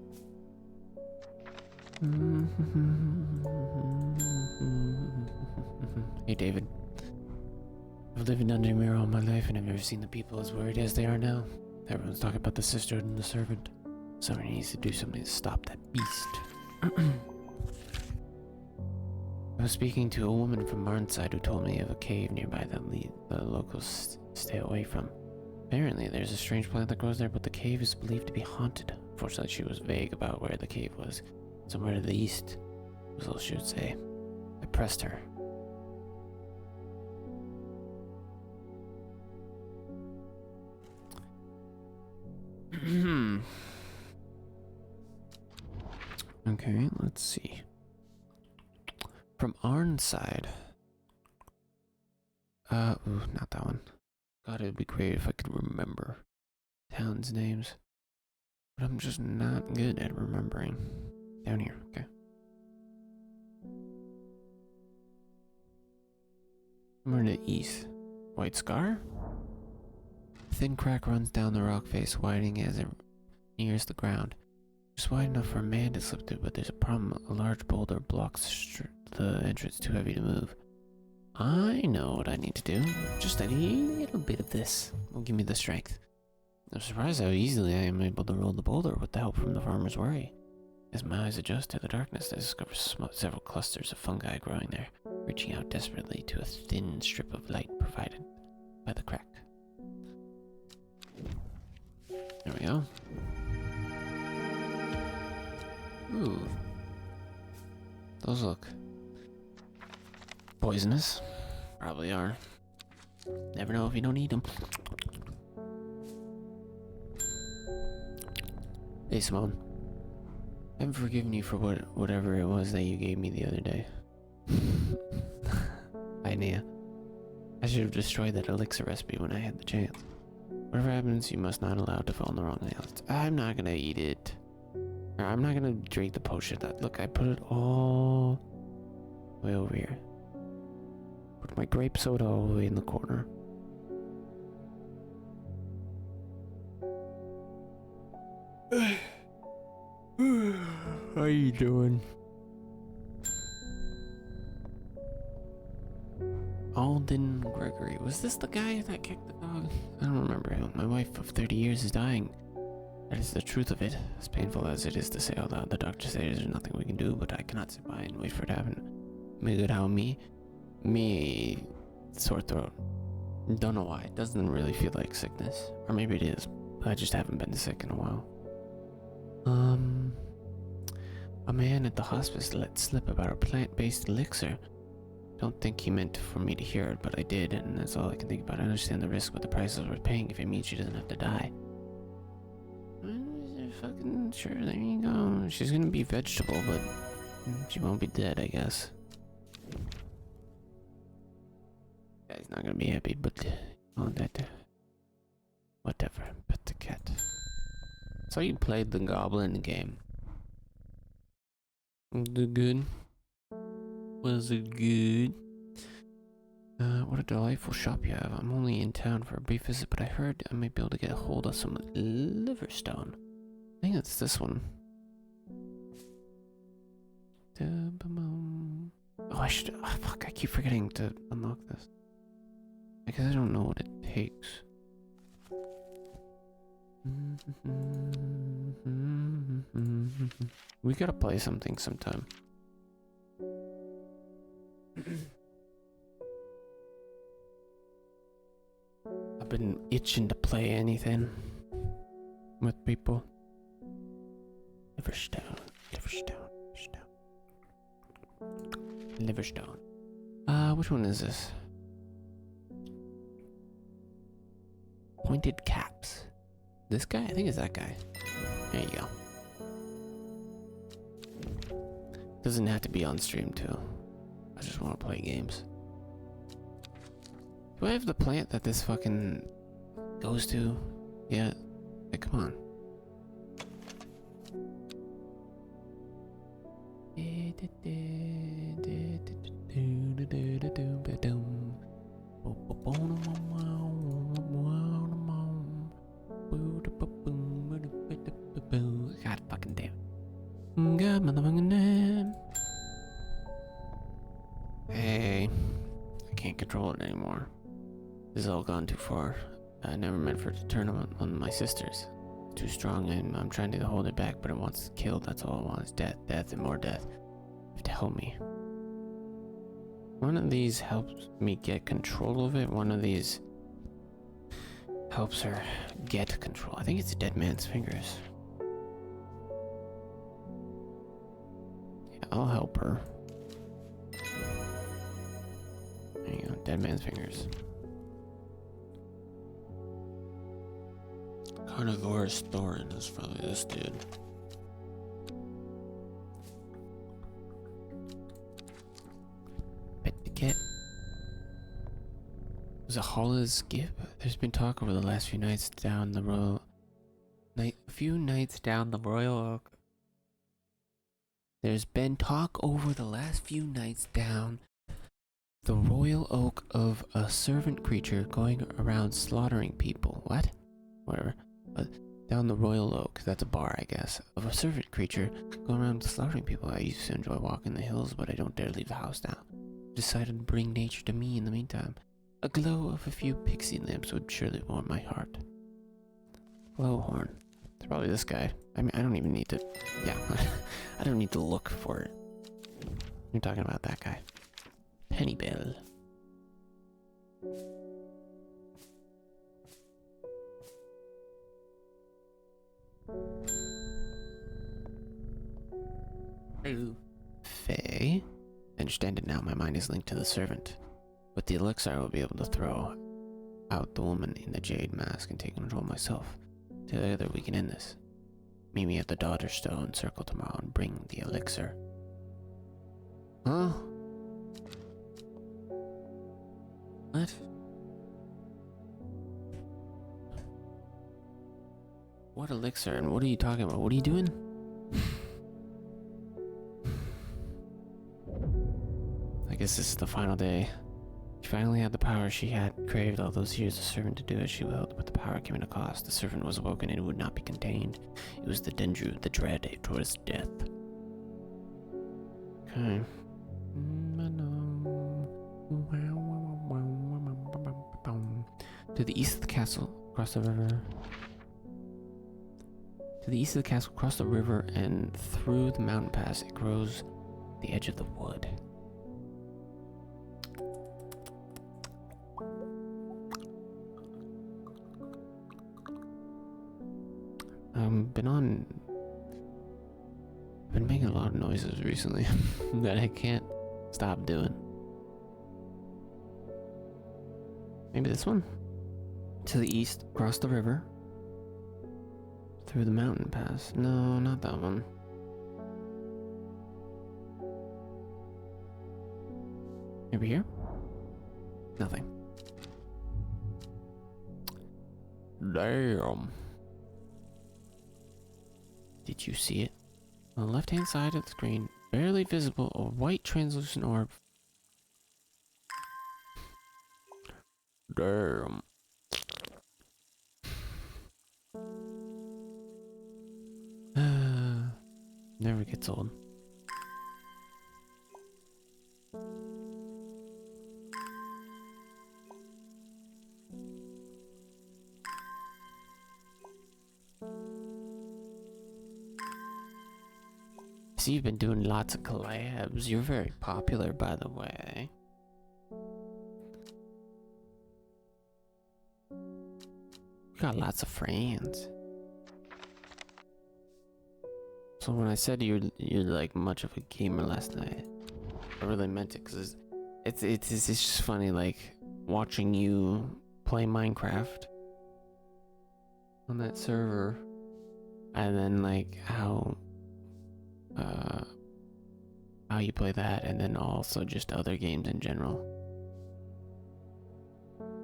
Hey, David. I've lived in Dungeon Mirror all my life, and I've never seen the people as worried as they are now. Everyone's talking about the sisterhood and the servant. Someone needs to do something to stop that beast. I was speaking to a woman from Marnside who told me of a cave nearby that the locals stay away from. Apparently, there's a strange plant that grows there, but the cave is believed to be haunted. Fortunately, she was vague about where the cave was. Somewhere to the east, was all she would say. I pressed her. Okay, let's see. From Arnside. Ooh, not that one. God, it would be great if I could remember towns' names. But I'm just not good at remembering. Down here, okay. Somewhere to the east. White Scar? A thin crack runs down the rock face, widening as it nears the ground. Just wide enough for a man to slip through, but there's a problem. A large boulder blocks the entrance, too heavy to move. I know what I need to do. Just a little bit of this will give me the strength. I'm surprised how easily I am able to roll the boulder with the help from the farmer's worry. As my eyes adjust to the darkness, I discover several clusters of fungi growing there, reaching out desperately to a thin strip of light provided by the crack. There we go. Ooh. Those look poisonous. Probably are. Never know if you don't eat them. Hey, Simone. I haven't forgiven you for whatever it was that you gave me the other day. idea. I should have destroyed that elixir recipe when I had the chance. Whatever happens, you must not allow it to fall in the wrong hands. I'm not gonna eat it. Or I'm not gonna drink the potion. Look, I put it all way over here. Put my grape soda all the way in the corner. How you doing? Alden Gregory. Was this the guy that kicked the dog? I don't remember him. My wife of 30 years is dying. That is the truth of it. As painful as it is to say out loud, the doctor says there's nothing we can do, but I cannot sit by and wait for it to happen. Me good how me sore throat. Don't know why. It doesn't really feel like sickness. Or maybe it is. I just haven't been sick in a while. A man at the hospice let slip about a plant-based elixir. Don't think he meant for me to hear it, but I did, and that's all I can think about. I understand the risk, but the price is worth paying if it means she doesn't have to die. Fucking sure, there you go. She's gonna be vegetable, but she won't be dead, I guess. Guy's not gonna be happy, but whatever. Pet the cat. So you played the goblin game. Was it good? Was it good? What a delightful shop you have. I'm only in town for a brief visit, but I heard I might be able to get a hold of some liverstone. I think it's this one. Oh, I should. Oh, fuck, I keep forgetting to unlock this. Because I don't know what it takes. We gotta play something sometime. I've been itching to play anything with people. Liverstone, Liverstone, Liverstone. Liverstone. Which one is this? Pointed caps. This guy? I think it's that guy. There you go. Doesn't have to be on stream too. I just want to play games. Do I have the plant that this fucking goes to? Yeah. Hey, come on. God fucking damn. God motherfucking damn. Hey. I can't control it anymore. This has all gone too far. I never meant for it to turn on my sisters. Too strong, and I'm trying to hold it back, but it wants to kill. That's all it wants. Death, death, and more death. You have to help me. One of these helps me get control of it. One of these helps her get control. I think it's a dead man's fingers. Yeah, I'll help her. There you go, dead man's fingers. Carnivorous Thorin is probably this dude. Pet the cat. Was it Hala's gift? There's been talk over the last few nights down the Royal Oak. There's been talk over the last few nights down the Royal Oak of a servant creature going around slaughtering people. What? Whatever. Down the Royal Oak, that's a bar, I guess, of a servant creature going around slaughtering people. I used to enjoy walking the hills, but I don't dare leave the house now. Decided to bring nature to me in the meantime. A glow of a few pixie lamps would surely warm my heart. Glowhorn. It's probably this guy. I mean, I don't even need to... Yeah, I don't need to look for it. You're talking about that guy. Pennybell. Hello. Faye? I understand it now. My mind is linked to the servant. With the elixir, I will be able to throw out the woman in the jade mask and take control myself. Together we can end this. Meet me at the Daughter Stone Circle tomorrow and bring the elixir. Huh? What? What elixir? And what are you talking about? What are you doing? I guess this is the final day. She finally had the power she had craved all those years. The servant to do as she willed, but the power came at a cost. The servant was awoken and it would not be contained. It was the danger, the dread towards death. Okay. To the east of the castle, across the river. To the east of the castle, across the river, and through the mountain pass, it grows the edge of the wood. Been making a lot of noises recently that I can't stop doing. Maybe this one? To the east, across the river, through the mountain pass. No, not that one. Maybe here? Nothing. Damn. Did you see it? On the left-hand side of the screen, barely visible, a white translucent orb. Damn. Never gets old. See, you've been doing lots of collabs. You're very popular, by the way. You got lots of friends. So when I said you're like much of a gamer last night, I really meant it, because it's just funny, like watching you play Minecraft on that server, and then like how you play that, and then also just other games in general.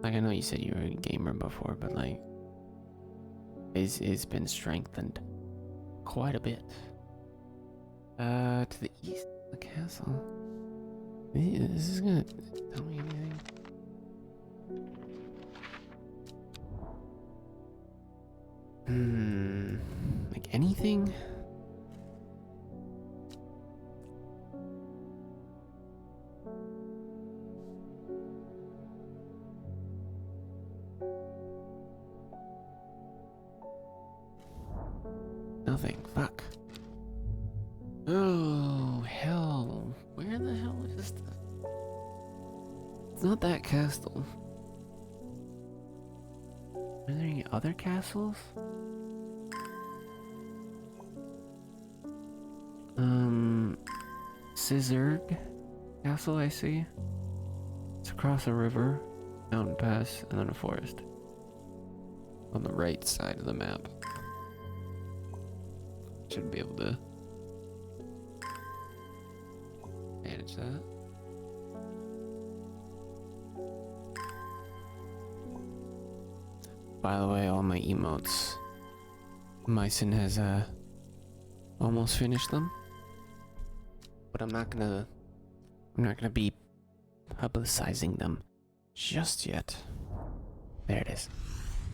Like, I know you said you were a gamer before, but like it's been strengthened quite a bit. To the east of the castle. This is gonna tell me anything. Like anything? Nothing. Fuck. Oh, hell. Where the hell is this? It's not that castle. Are there any other castles? Scissored Castle, I see. It's across a river, mountain pass, and then a forest. On the right side of the map. Should be able to manage that. By the way, all my emotes, Myson has almost finished them, but I'm not gonna be publicizing them just yet. There it is.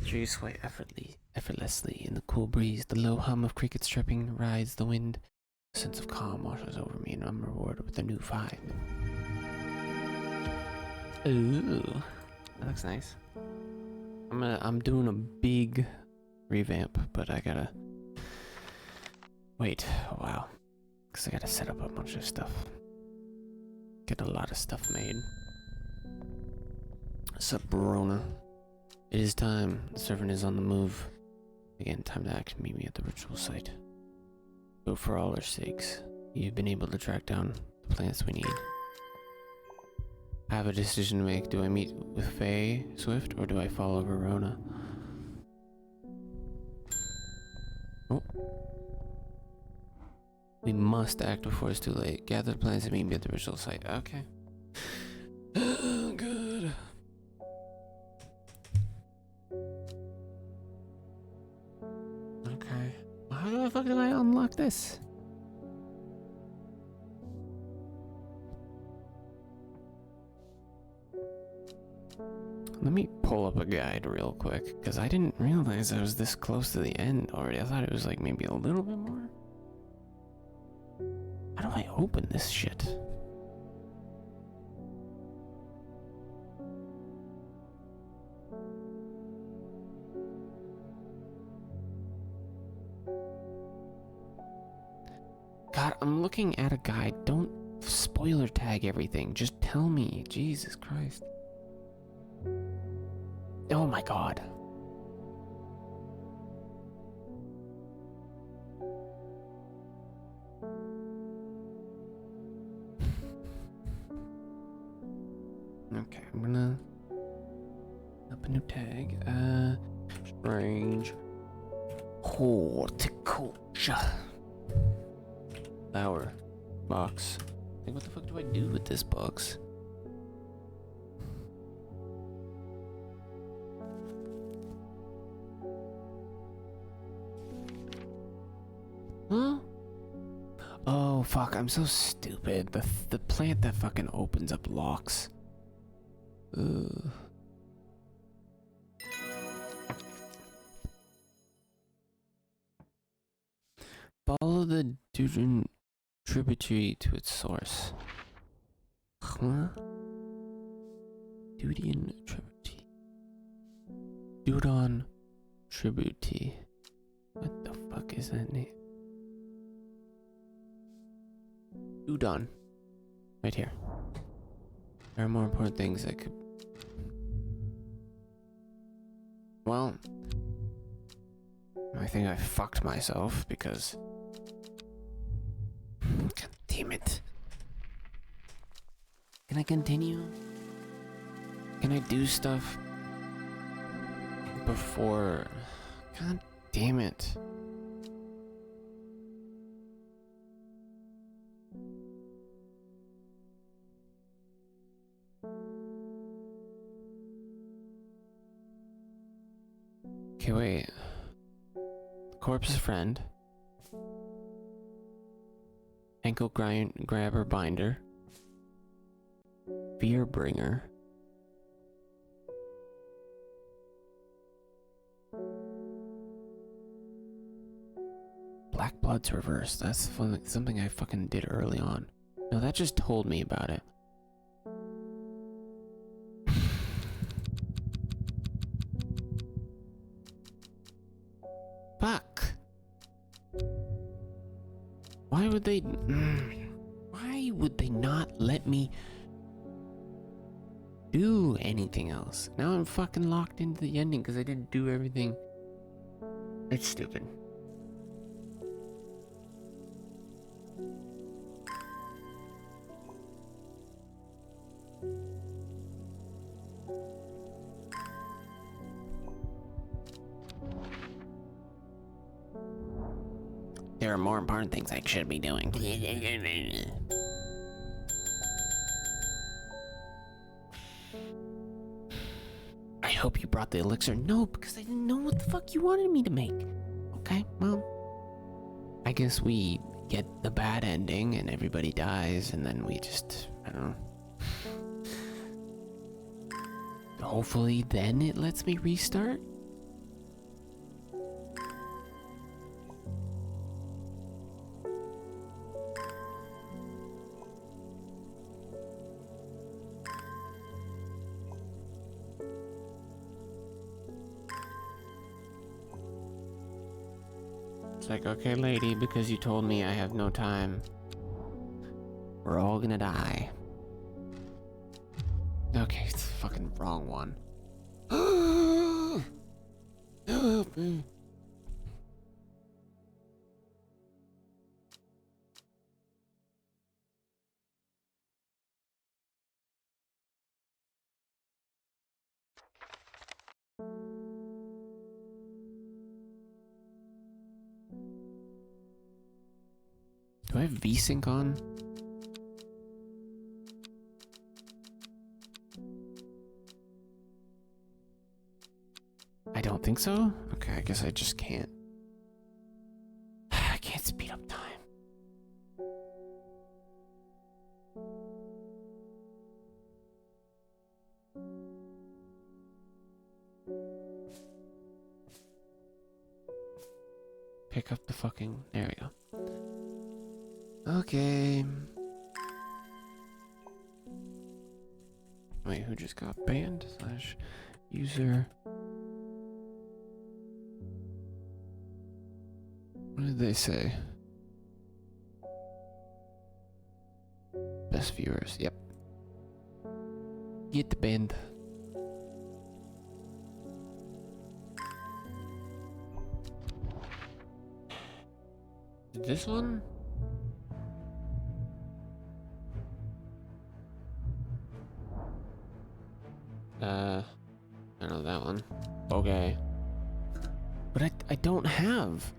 Trees sway effortlessly in the cool breeze. The low hum of crickets chirping rides the wind. A sense of calm washes over me, and I'm rewarded with a new vibe. Ooh, that looks nice. I'm doing a big revamp, but I gotta wait a while, because I gotta set up a bunch of stuff. Get a lot of stuff made. Sup, Barona? It is time. The servant is on the move. Again, time to act. Meet me at the ritual site. Go for all our sakes. You've been able to track down the plants we need. I have a decision to make. Do I meet with Faye Swift, or do I follow Verona? Oh. We must act before it's too late. Gather the plants and meet me at the ritual site. Okay. Good. fuck do I unlock this? Let me pull up a guide real quick, because I didn't realize I was this close to the end already. I thought it was like maybe a little bit more. How do I open this shit? God, I'm looking at a guide. Don't spoiler tag everything. Just tell me. Jesus Christ. Oh my God. Okay, I'm gonna up a new tag. Strange horticulture. Flower box. Like, what the fuck do I do with this box? Huh? Oh fuck! I'm so stupid. The plant that fucking opens up locks. Ugh. Follow the Dudron tributary to its source. Huh? Dudian tributary. Dudon tributary. What the fuck is that name? Udon. Right here. There are more important things I could... Well... I think I fucked myself because... God damn it. Can I continue? Can I do stuff before... God damn it. Okay, wait. Corpse friend. Ankle grabber binder. Fear bringer. Black blood's reversed. That's something I fucking did early on. No, that just told me about it. Fuck. Why would they... Why would they not let me do anything else? Now I'm fucking locked into the ending because I didn't do everything. It's stupid. There are more important things I should be doing. I hope you brought the elixir. No, because I didn't know what the fuck you wanted me to make. Okay, well, I guess we get the bad ending and everybody dies and then we just, I don't know. Hopefully then it lets me restart. It's like, okay, lady, because you told me I have no time, we're all gonna die. Okay, it's the fucking wrong one. Help me. Do I have VSync on? I don't think so. Okay, I guess I just can't. Pick up the fucking... There we go. Okay. Wait, who just got banned? / user. What did they say? Best viewers, yep. Get banned. This one? I know that one. Okay. But I don't have.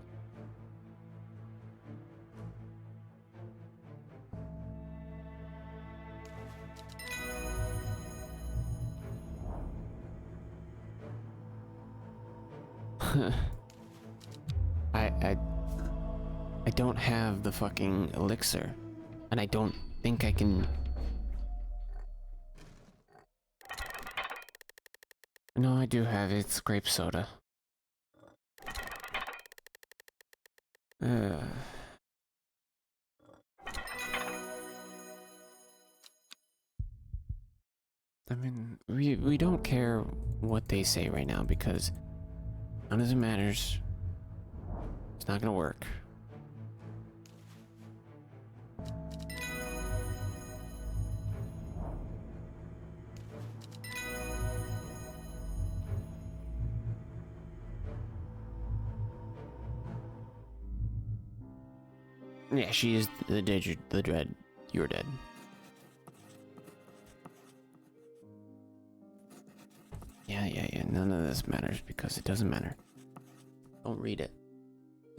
I don't have the fucking elixir, and I don't think I can. No, I do have it. It's grape soda. I mean, we don't care what they say right now because none of it matters. It's not gonna work. Yeah, she is the dread. You're dead. Yeah. None of this matters because it doesn't matter. Don't read it.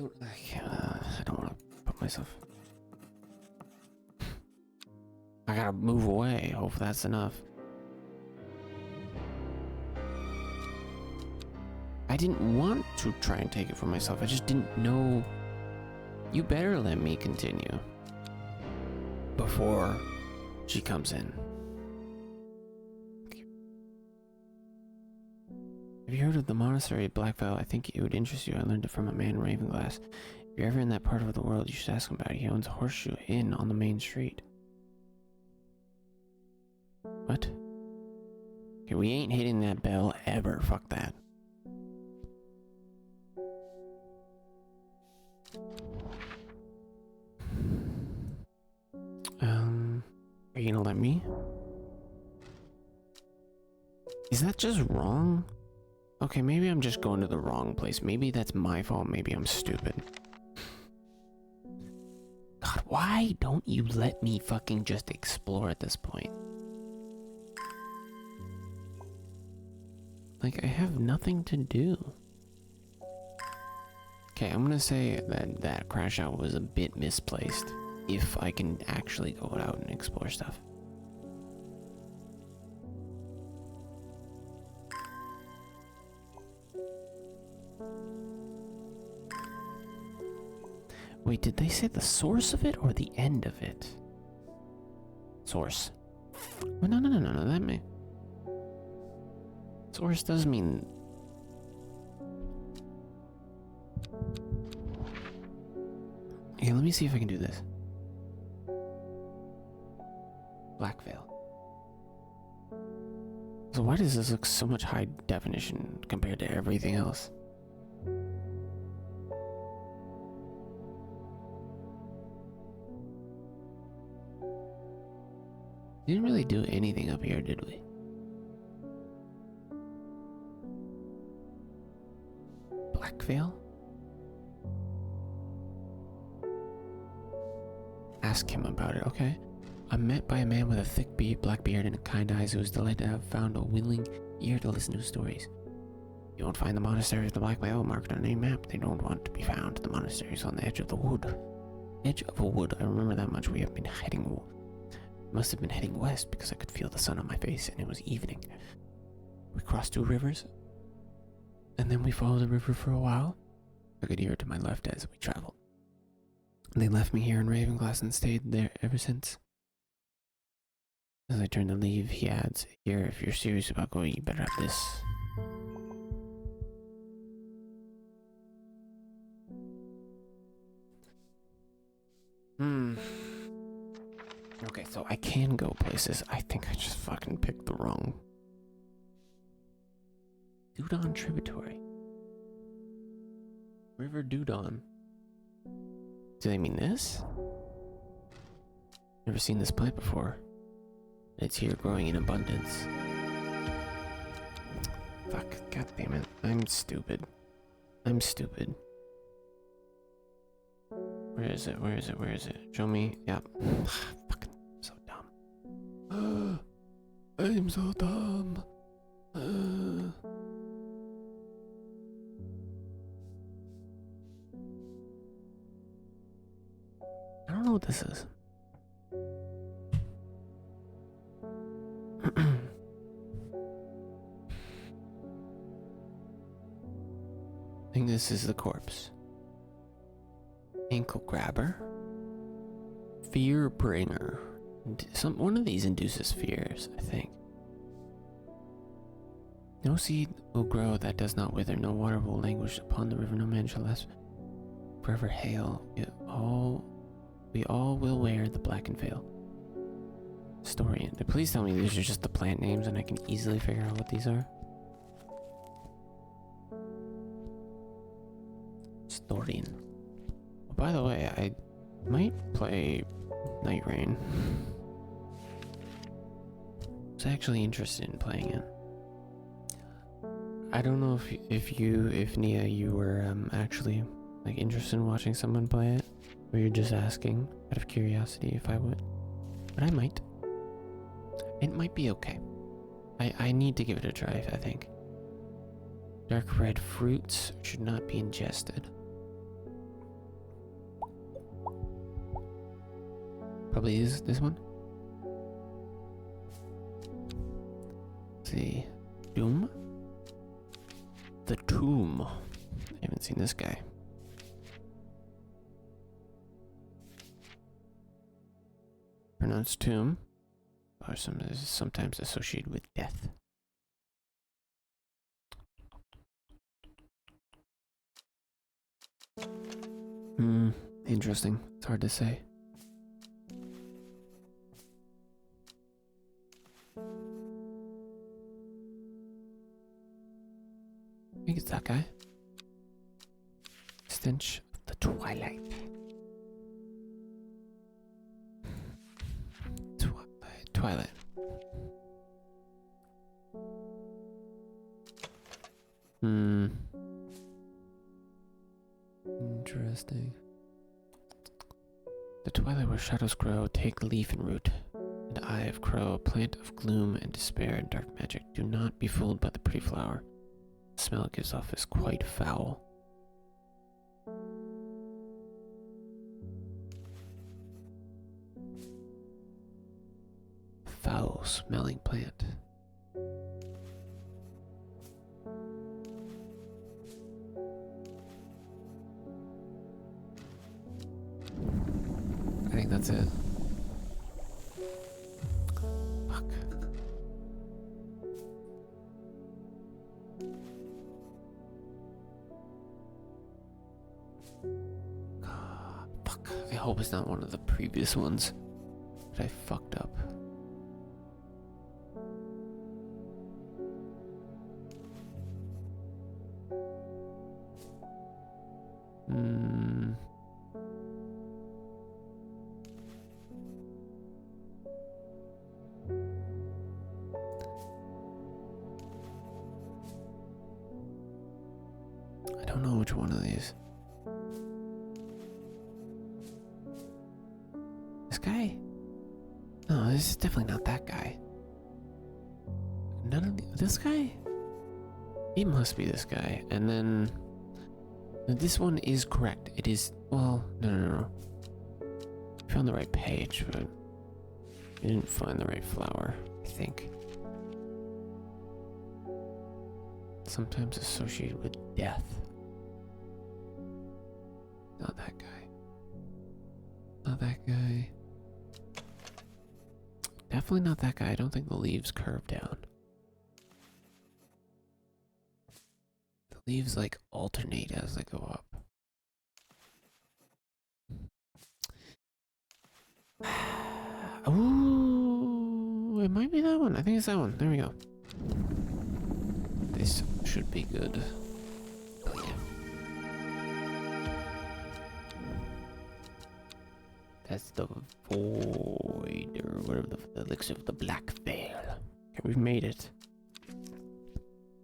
I don't want to put myself. I gotta move away. Hope that's enough. I didn't want to try and take it for myself. I just didn't know. You better let me continue before she comes in. Have you heard of the monastery Blackvale? I think it would interest you. I learned it from a man in Ravenglass. If you're ever in that part of the world, you should ask him about it. He owns a horseshoe inn on the main street. What? Okay, we ain't hitting that bell ever. Fuck that. Are you gonna let me? Is that just wrong? Okay, maybe I'm just going to the wrong place. Maybe that's my fault. Maybe I'm stupid. God, why don't you let me fucking just explore at this point? Like, I have nothing to do. Okay, I'm gonna say that that crash out was a bit misplaced. If I can actually go out and explore stuff. Wait, did they say the source of it or the end of it? Source. Oh, no, that may... Source does mean... Okay, let me see if I can do this. Blackvale. So why does this look so much high definition compared to everything else? We didn't really do anything up here, did we? Blackvale? Ask him about it, okay? I'm met by a man with a thick black beard and kind eyes who is delighted to have found a willing ear to listen to his stories. You won't find the monastery of the Black Vale marked on any map. They don't want to be found. The monastery is on the edge of the wood. Edge of a wood. I remember that much. We have been heading... Must have been heading west because I could feel the sun on my face and it was evening. We crossed 2 rivers. And then we followed the river for a while. I could hear it to my left as we traveled. They left me here in Ravenglass and stayed there ever since. As I turn to leave, he adds, "Here, if you're serious about going, you better have this." Hmm. Okay, so I can go places. I think I just fucking picked the wrong. Dudon Tributary. River Dudon. Do they mean this? Never seen this plant before. It's here growing in abundance. Fuck, god damn it. I'm stupid. I'm stupid. Where is it? Where is it? Where is it? Show me. Yep. Fucking so dumb. I'm so dumb. I don't know what this is. I think this is the corpse. Ankle grabber. Fear bringer. One of these induces fears, I think. No seed will grow that does not wither. No water will languish upon the river. No man shall last forever hail. We all will wear the blackened veil. Historian. Please tell me these are just the plant names and I can easily figure out what these are. Historian. Oh, by the way, I might play Night Rain. I was actually interested in playing it. I don't know if Nia, you were actually like interested in watching someone play it, or you're just asking out of curiosity if I would. But I might. It might be okay. I need to give it a try, I think. Dark red fruits should not be ingested. Probably is this one. Let's see. Doom? The Tomb. I haven't seen this guy. Pronounced tomb. Or sometimes associated with death. Interesting. It's hard to say. I think it's that guy. Stench of the Twilight. Twilight. Interesting. The twilight where shadows grow, take leaf and root. And eye of crow, a plant of gloom and despair and dark magic. Do not be fooled by the pretty flower. The smell it gives off is quite foul. Foul smelling plant. I think that's it. Fuck. Fuck. I hope it's not one of the previous ones that I fucked up. I don't know which one of these. This guy? No, this is definitely not that guy. This guy? It must be this guy. And then this one is correct. It is, well, no. I found the right page, but I didn't find the right flower, I think. Sometimes associated with death. Not that guy. Not that guy. Definitely not that guy. I don't think the leaves curve down. The leaves like alternate as they go up. Ooh, it might be that one. I think it's that one. There we go. This should be good. Oh yeah. That's the void, or whatever the elixir of the black veil. Okay, we've made it.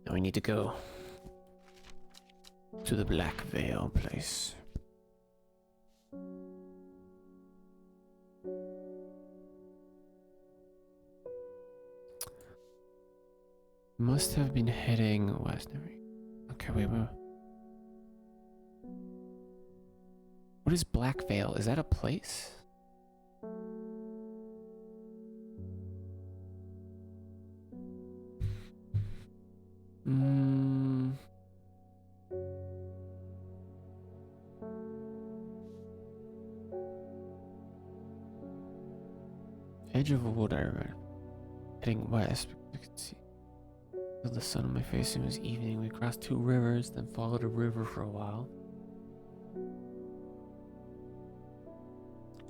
Now we need to go to the black veil place. Must have been heading west. Okay, wait. What is Black Veil? Is that a place? Edge of a wood, I remember. Heading west, I could see. The sun on my face. It was evening. We crossed 2 rivers, then followed a river for a while.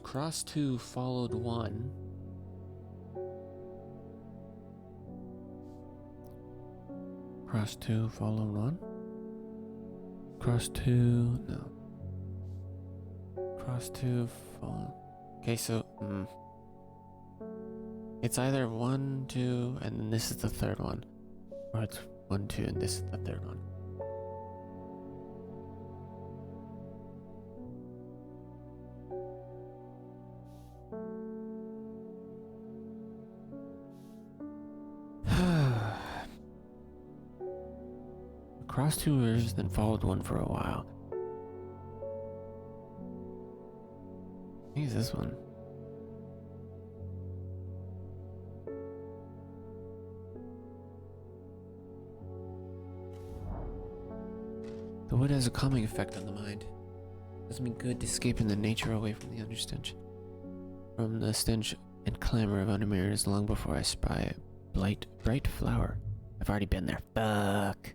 Crossed 2, followed 1. Cross 2, follow 1. Cross 2, no. Cross 2, follow. Okay, so, it's either 1, 2, and then this is the third one. Or it's 1, 2, and this is the third one. Crossed 2 rivers, then followed 1 for a while. I think it's this one. The wood has a calming effect on the mind. It does me good to escape in the nature away from the understench. From the stench and clamor of undermirrors long before I spy a bright flower. I've already been there. Fuck.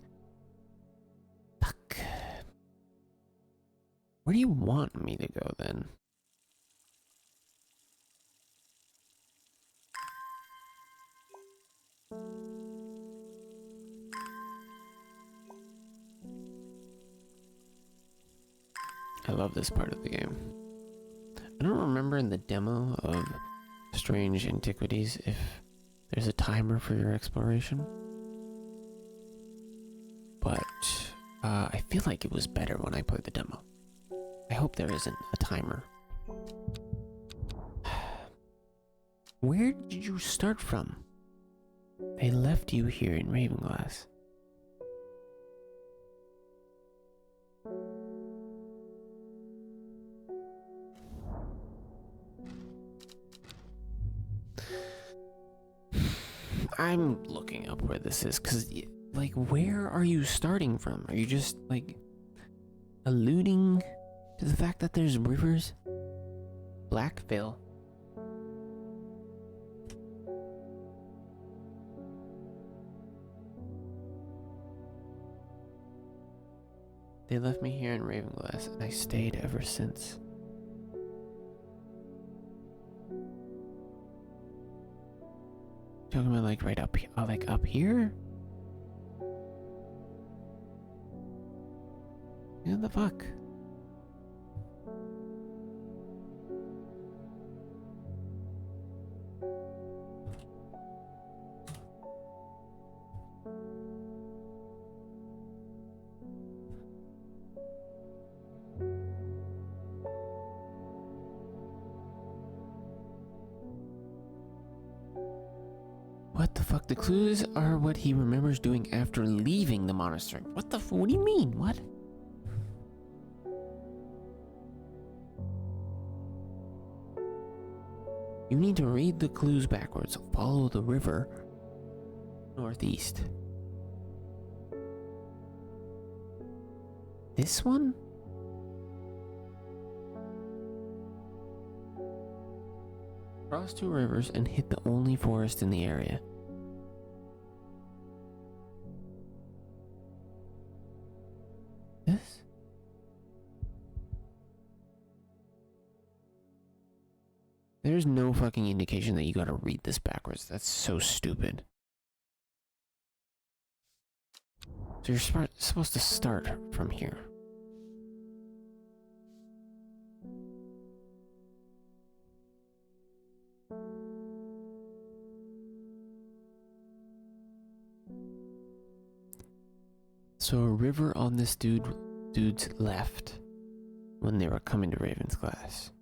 Where do you want me to go then? I love this part of the game. I don't remember in the demo of Strange Antiquities if there's a timer for your exploration. But I feel like it was better when I played the demo. I hope there isn't a timer. Where did you start from? They left you here in Ravenglass. I'm looking up where this is, because, like, where are you starting from? Are you just, like, alluding to the fact that there's rivers? Blackville. They left me here in Ravenglass, and I stayed ever since. Talking about like right up here, like up here? What the fuck? What the fuck? The clues are what he remembers doing after leaving the monastery. What the what do you mean? What? You need to read the clues backwards. Follow the river northeast. This one? Cross 2 rivers and hit the only forest in the area. This? There's no fucking indication that you gotta read this backwards. That's so stupid. So you're supposed to start from here. So a river on this dude's left when they were coming to Raven's Glass.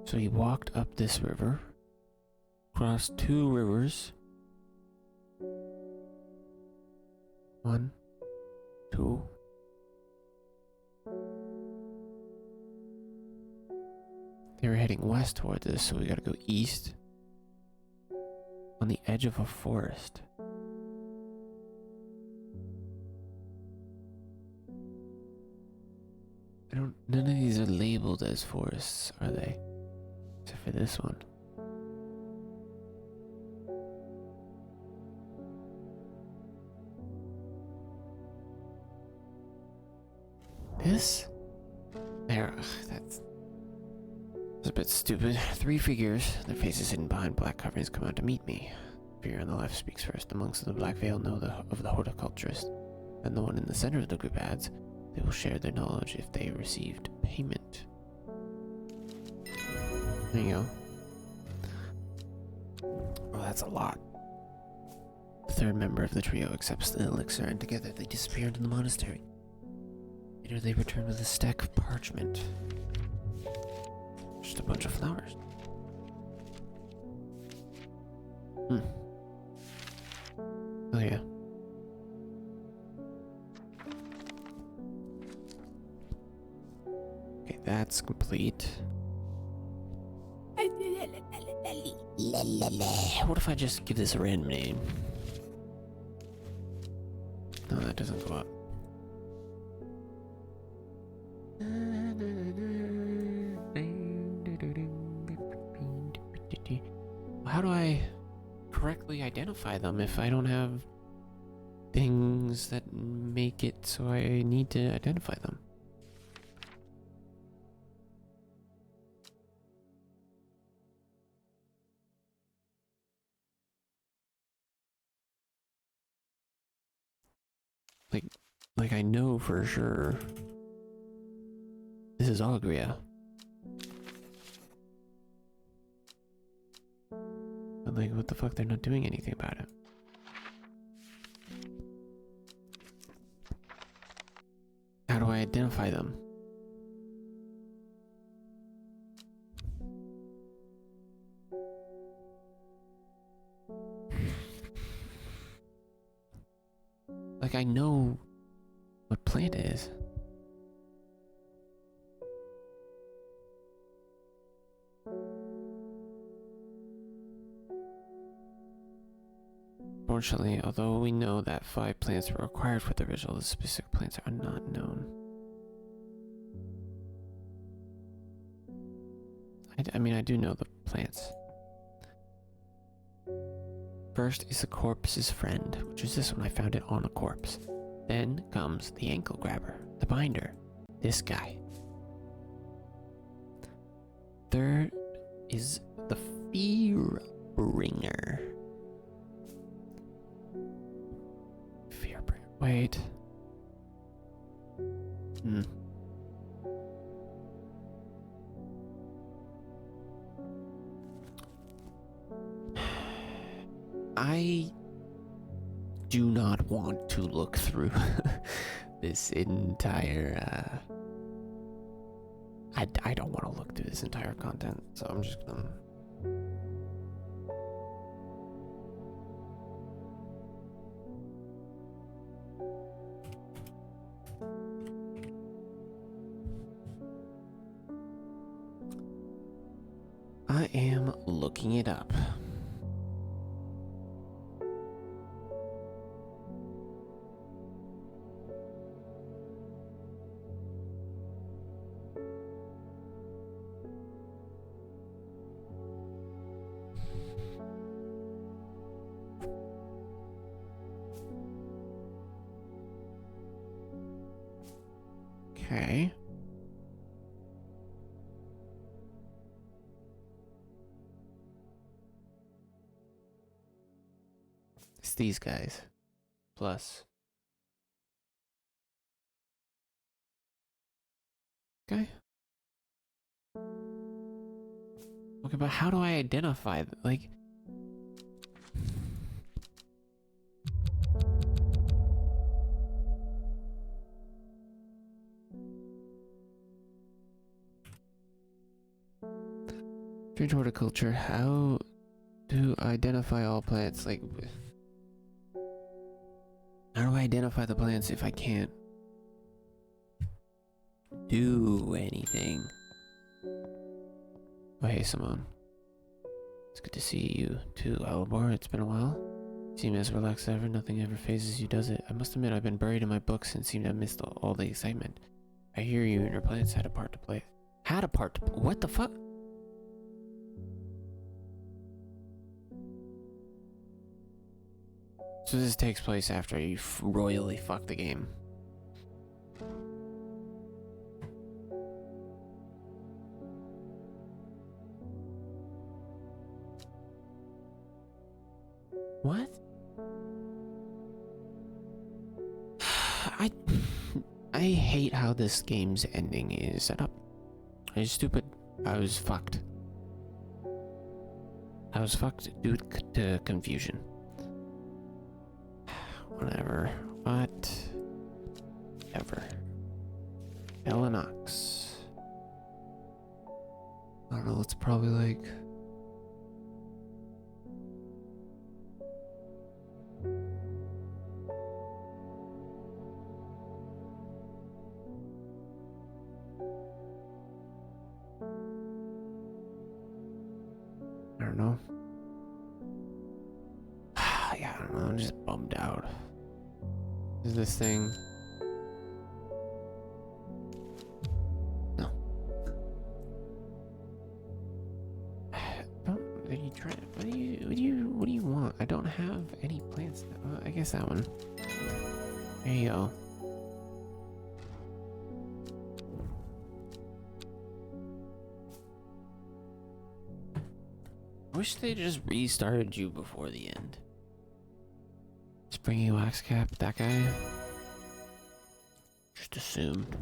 So he walked up this river, crossed 2 rivers. 1, 2. They were heading west towards us, so we gotta go east. On the edge of a forest. None of these are labeled as forests, are they? Except for this one. This? There, that's a bit stupid. 3 figures, their faces hidden behind black coverings, come out to meet me. Figure on the left speaks first. The monks of the Black Veil know of the horticulturist. And the one in the center of the group adds, they will share their knowledge if they received payment. There you go. Oh, that's a lot. The third member of the trio accepts the elixir, and together they disappear into the monastery. Later they return with a stack of parchment. Just a bunch of flowers. Oh yeah. Okay, that's complete. What if I just give this a random name? No, that doesn't go up. How do I correctly identify them if I don't have things that make it so I need to identify them? Like I know for sure this is Augria. But like, what the fuck? They're not doing anything about it. How do I identify them? Like, I know what plant it is. Fortunately, although we know that 5 plants were required for the ritual, the specific plants are not known. I mean, I do know the plants. First is the corpse's friend, which is this one. I found it on a corpse. Then comes the ankle grabber, the binder, this guy. Third is the fear bringer. Fear bringer. Wait. I do not want to look through this entire, I don't want to look through this entire content, so I'm just gonna... I am looking it up. Okay. these guys. Plus. Okay. Okay, but how do I identify, like... Strange horticulture, how to identify all plants? Like, how do I identify the plants if I can't do anything? Oh, hey, Simone. It's good to see you too, Alabor. It's been a while. You seem as relaxed as ever. Nothing ever phases you, does it? I must admit, I've been buried in my books and seem to have missed all the excitement. I hear you and your plants had a part to play. Had a part to play? What the fuck? So this takes place after you royally fuck the game. What? I hate how this game's ending is set up. It's stupid. I was fucked. I was fucked due to confusion. Whatever. Whatever. Elenox. I don't know, it's probably like... I don't know. Yeah, I don't know, I'm just bummed out. Is this thing... No. Don't... Are you trying... What do you want? I don't have any plants. I guess that one. There you go. I wish they just restarted you before the end. Springy wax cap, that guy. Just assumed.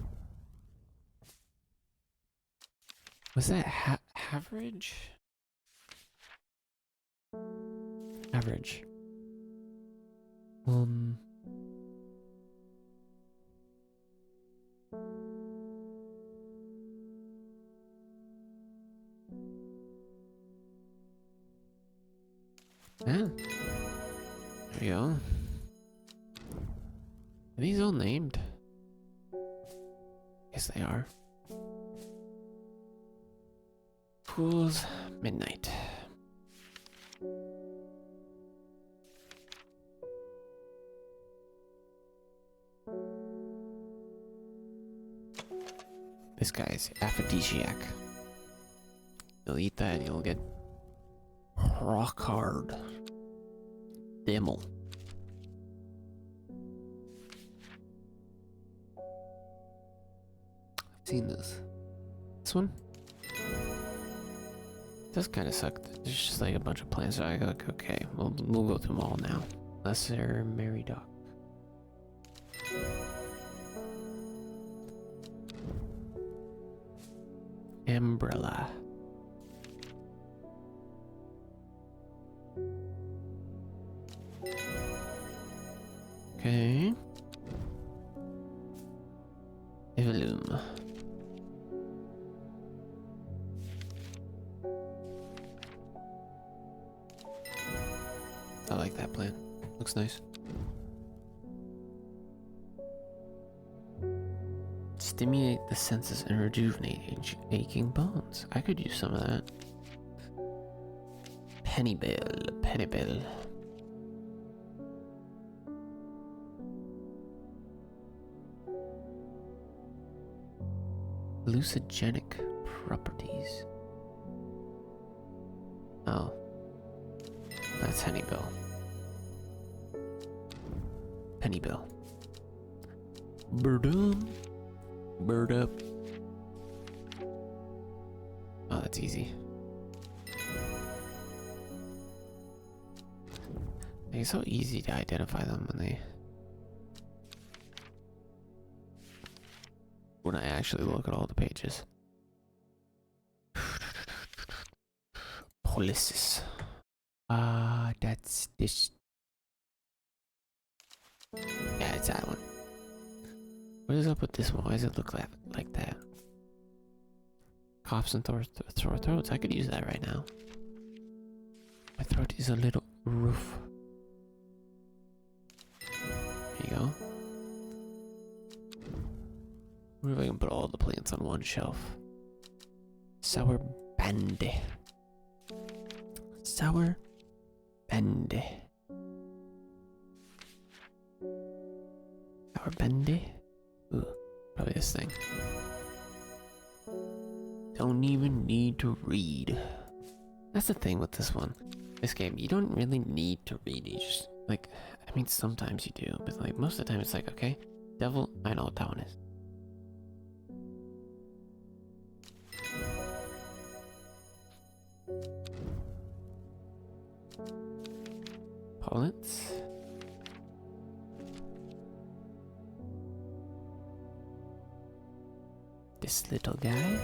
Was that average? Average. Yeah. There you go. Are these all named? Yes, they are. Pools, midnight. This guy's aphrodisiac. You'll eat that and you'll get rock hard. Dimmel. I've seen this. This one? It does kind of suck. There's just like a bunch of plants. I go, okay, we'll go through them all now. Lesser Mary Doc. Umbrella. Okay. Evolume. I like that plant. Looks nice. Stimulate the senses and rejuvenate aching bones. I could use some of that. Pennybell. Pennybell. Hallucinogenic properties. Oh. That's Honeybell. Pennybell. Birdum. Bird up. Oh, that's easy. It's so easy to identify them when I actually look at all the pages. Policies. That's this. Yeah, it's that one. What is up with this one? Why does it look like that? Coughs and sore throats. I could use that right now. My throat is a little rough. There you go. What if I can put all the plants on one shelf? Sour bandy. Sour bandy. Sour bandy? Ooh, probably this thing. Don't even need to read. That's the thing with this one. This game, you don't really need to read. You just, like, I mean, sometimes you do, but like, most of the time it's like, okay, devil, I know what that one is. Pollets. This little guy.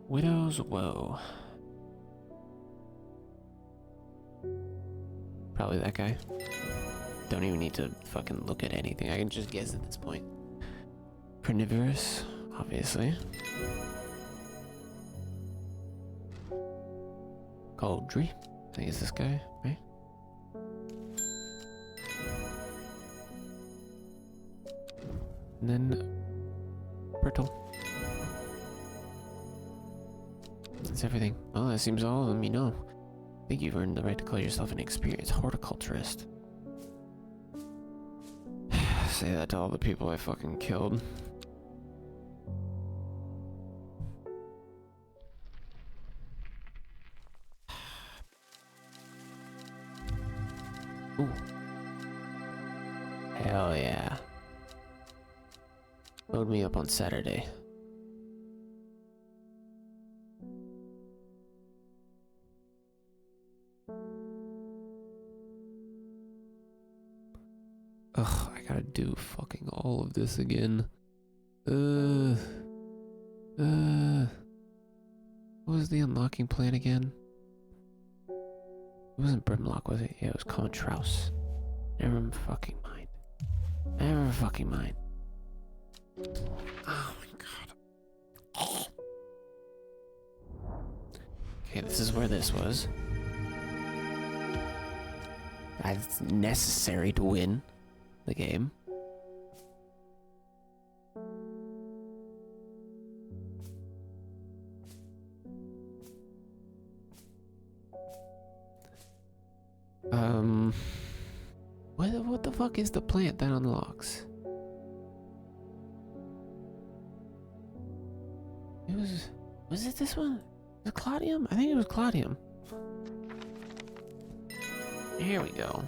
Widow's Woe. Probably that guy. Don't even need to fucking look at anything. I can just guess at this point. Carnivorous, obviously. Goldry. I think it's this guy, right? And then Brittle. That's everything. Well, that seems all of them, you know. I think you've earned the right to call yourself an experienced horticulturist. Say that to all the people I fucking killed. Ooh. Hell yeah. Load me up on Saturday. Ugh, I gotta do fucking all of this again. What was the unlocking plan again? It wasn't Brimlock, was it? Yeah, it was Contraus. Never fucking mind. Never fucking mind. Oh my god. Okay, this is where this was. That's necessary to win the game. What the fuck is the plant that unlocks? Was it this one? Was it Claudium? I think it was Claudium. Here we go.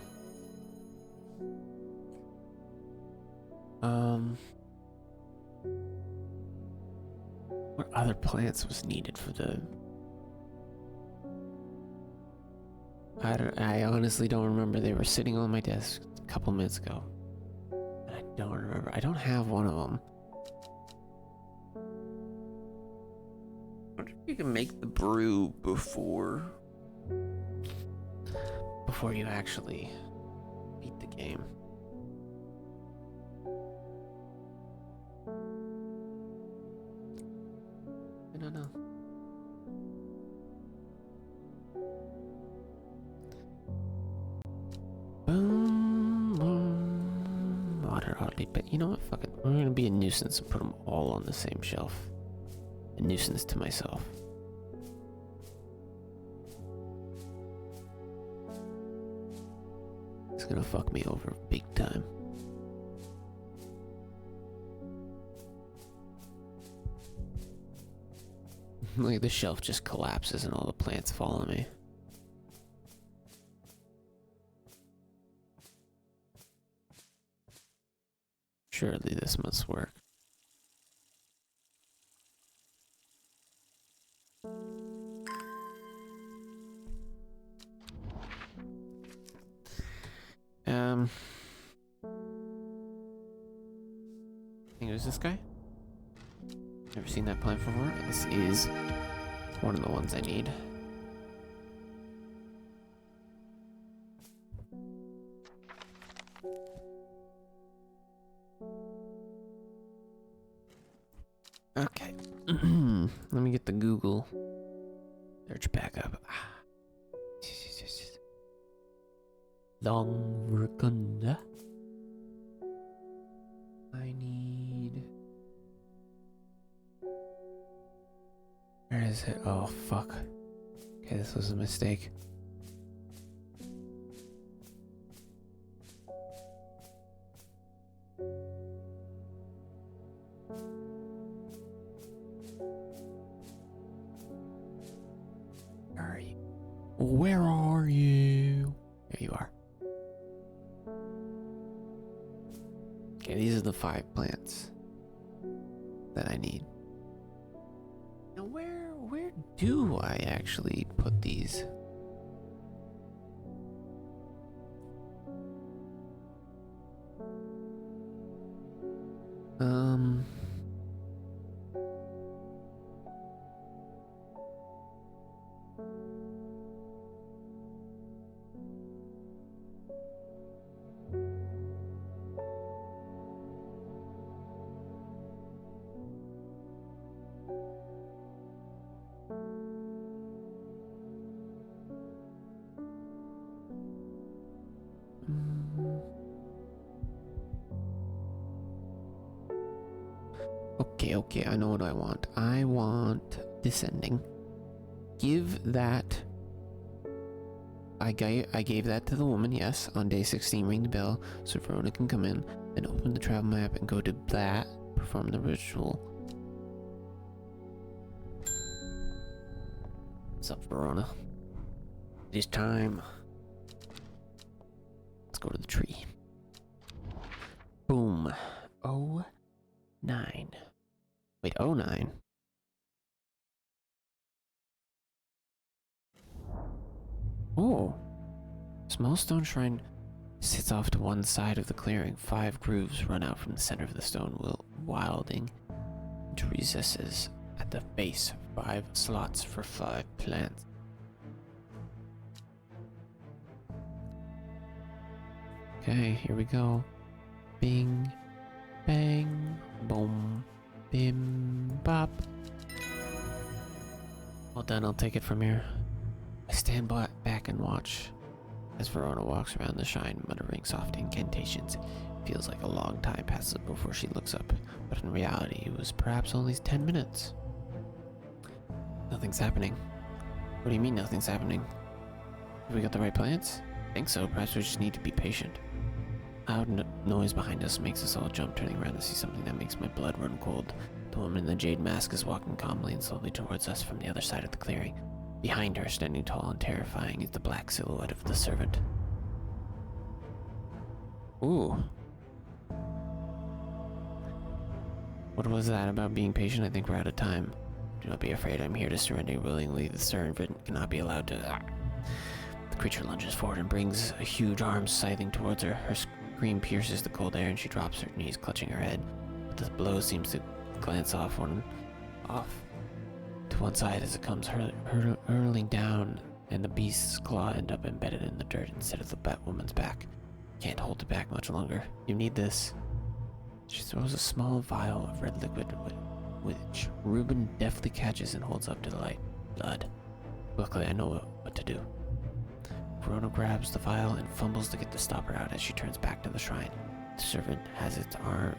What other plants was needed for the... I honestly don't remember. They were sitting on my desk a couple minutes ago. I don't remember. I don't have one of them. I wonder if you can make the brew before you actually beat the game. I don't know. Boom, boom. Water oddly, but you know what? Fuck it. I'm gonna be a nuisance and put them all on the same shelf. A nuisance to myself. It's gonna fuck me over big time. Like the shelf just collapses and all the plants fall on me. Surely this must work. I think it was this guy. Never seen that plant before. This is one of the ones I need. Okay. Let me get the Google search back up. Long Racunda. I need. Where is it? Oh, fuck. Okay, this was a mistake. Are you? Where are you? There you are. Okay, these are the 5 plants that I need. Now, where do I actually put these? Okay, I know what I want. I want descending. Give that. I gave that to the woman, yes, on day 16. Ring the bell so Verona can come in. Then open the travel map and go to that. Perform the ritual. What's up, Verona? It is time. Let's go to the tree. Boom. Oh, 9. Wait, 09. Oh. Small stone shrine sits off to one side of the clearing. 5 grooves run out from the center of the stone, wilding into recesses at the base. 5 slots for 5 plants. Okay, here we go. Bing, bang, boom, bim, bop. Well done, I'll take it from here. I stand back and watch as Verona walks around the shrine, muttering soft incantations. It feels like a long time passes before she looks up, but in reality it was perhaps only 10 minutes. Nothing's happening. What do you mean nothing's happening? Have we got the right plants? I think so, perhaps we just need to be patient. Loud noise behind us makes us all jump, turning around to see something that makes my blood run cold. The woman in the jade mask is walking calmly and slowly towards us from the other side of the clearing. Behind her, standing tall and terrifying, is the black silhouette of the servant. Ooh. What was that about being patient? I think we're out of time. Do not be afraid, I'm here to surrender willingly. The servant cannot be allowed to... The creature lunges forward and brings a huge arm scything towards her. Her scream pierces the cold air and she drops her knees, clutching her head. But the blow seems to glance off to one side as it comes hurling down, and the beast's claw end up embedded in the dirt instead of the Batwoman's back. Can't hold it back much longer. You need this. She throws a small vial of red liquid, which Reuben deftly catches and holds up to the light. Blood. Luckily, I know what to do. Verona grabs the vial and fumbles to get the stopper out as she turns back to the shrine. The servant has its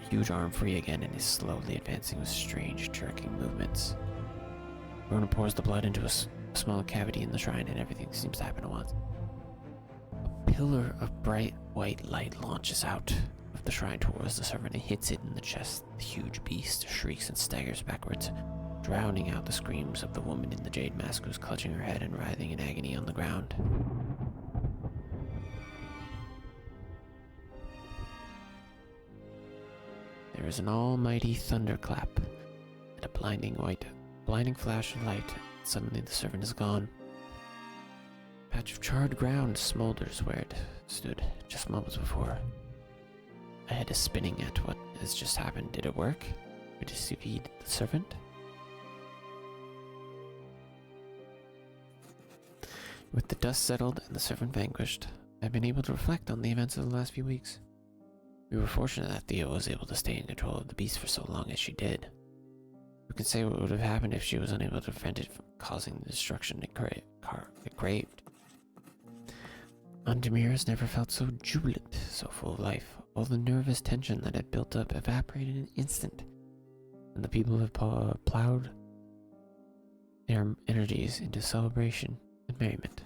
huge arm free again and is slowly advancing with strange, jerking movements. Verona pours the blood into a small cavity in the shrine and everything seems to happen at once. A pillar of bright white light launches out of the shrine towards the servant and hits it in the chest. The huge beast shrieks and staggers backwards, drowning out the screams of the woman in the jade mask who's clutching her head and writhing in agony on the ground. There is an almighty thunderclap and a blinding flash of light. Suddenly the servant is gone. patch of charred ground smolders where it stood just moments before. I had a spinning at what has just happened. Did it work? We defeated the servant? With the dust settled and the servant vanquished, I've been able to reflect on the events of the last few weeks. We were fortunate that Thea was able to stay in control of the beast for so long as she did. Who can say what would have happened if she was unable to prevent it from causing the destruction it craved? Andemir never felt so jubilant, so full of life. All the nervous tension that had built up evaporated in an instant, and the people have plowed their energies into celebration and merriment.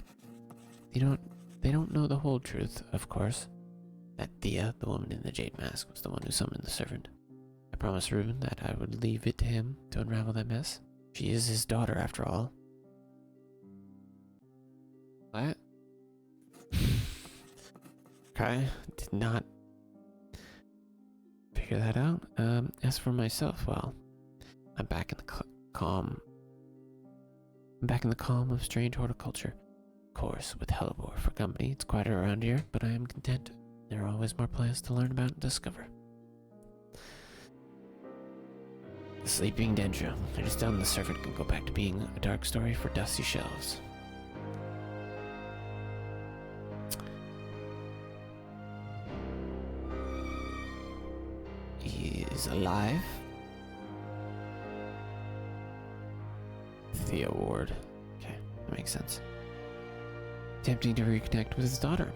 They don't know the whole truth, of course, that Thea, the woman in the jade mask, was the one who summoned the servant. I promised Reuben that I would leave it to him to unravel that mess. She is his daughter, after all. What? Okay, did not figure that out. As for myself, well, I'm back in the calm. I'm back in the calm of strange horticulture. Of course, with Hellebore for company, it's quieter around here, but I am content. There are always more plans to learn about and discover. The Sleeping Dendro. It is done. The servant can go back to being a dark story for dusty shelves. He is alive. Thea Ward. Okay, that makes sense. Attempting to reconnect with his daughter.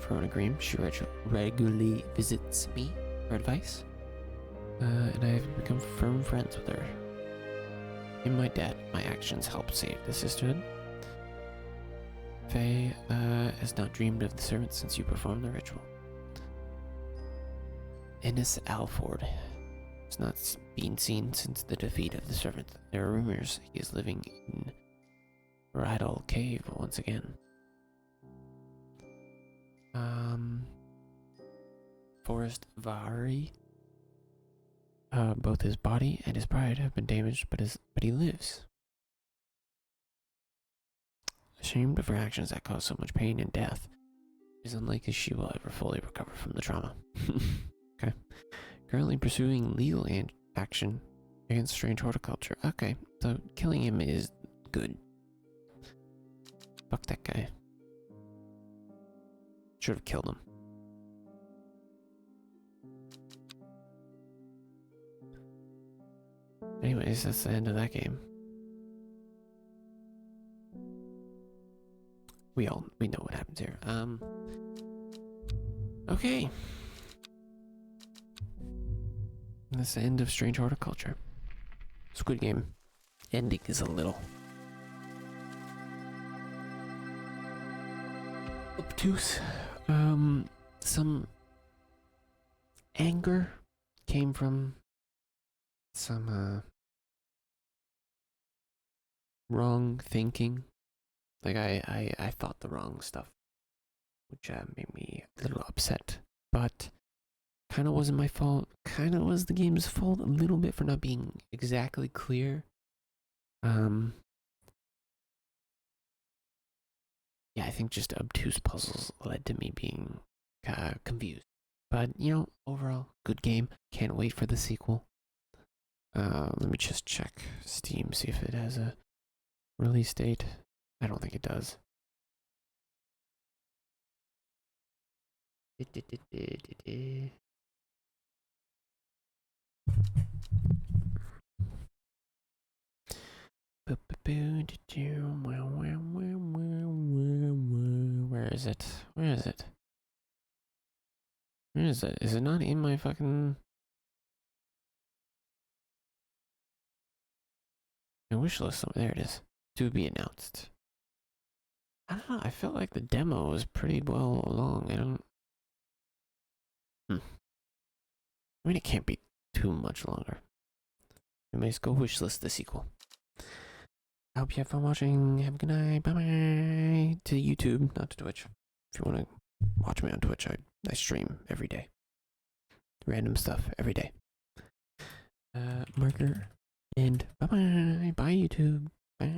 Verona Green, she regularly visits me for advice. And I've become firm friends with her. In my debt, my actions helped save the sisterhood. Faye has not dreamed of the servant since you performed the ritual. Ennis Alford has not been seen since the defeat of the servant. There are rumors he is living in Rydal Cave once again. Forrest Vari. Both his body and his pride have been damaged, but he lives. Ashamed of her actions that cause so much pain and death, it is unlikely she will ever fully recover from the trauma. Okay. Currently pursuing legal action against strange horticulture. Okay, so killing him is good. Fuck that guy. Should have killed him. Anyways, that's the end of that game. We know what happens here. Okay. That's the end of Strange Horticulture. Squid Game ending is a little obtuse. Some anger came from some wrong thinking. Like I thought the wrong stuff, which made me a little upset. But kind of wasn't my fault. Kind of was the game's fault a little bit for not being exactly clear. Yeah, I think just obtuse puzzles led to me being confused. But, you know, overall, good game. Can't wait for the sequel. Let me just check Steam, see if it has a release date. I don't think it does. Where is it? Where is it? Where is it? Is it not in my fucking... my wish list? There it is. To be announced. I don't know, I felt like the demo was pretty well along. I don't... I mean, it can't be too much longer. Anyways, go wishlist the sequel. I hope you have fun watching. Have a good night. Bye-bye. To YouTube, not to Twitch. If you want to watch me on Twitch, I stream every day. Random stuff every day. Marker. And bye-bye. Bye, YouTube. Bye.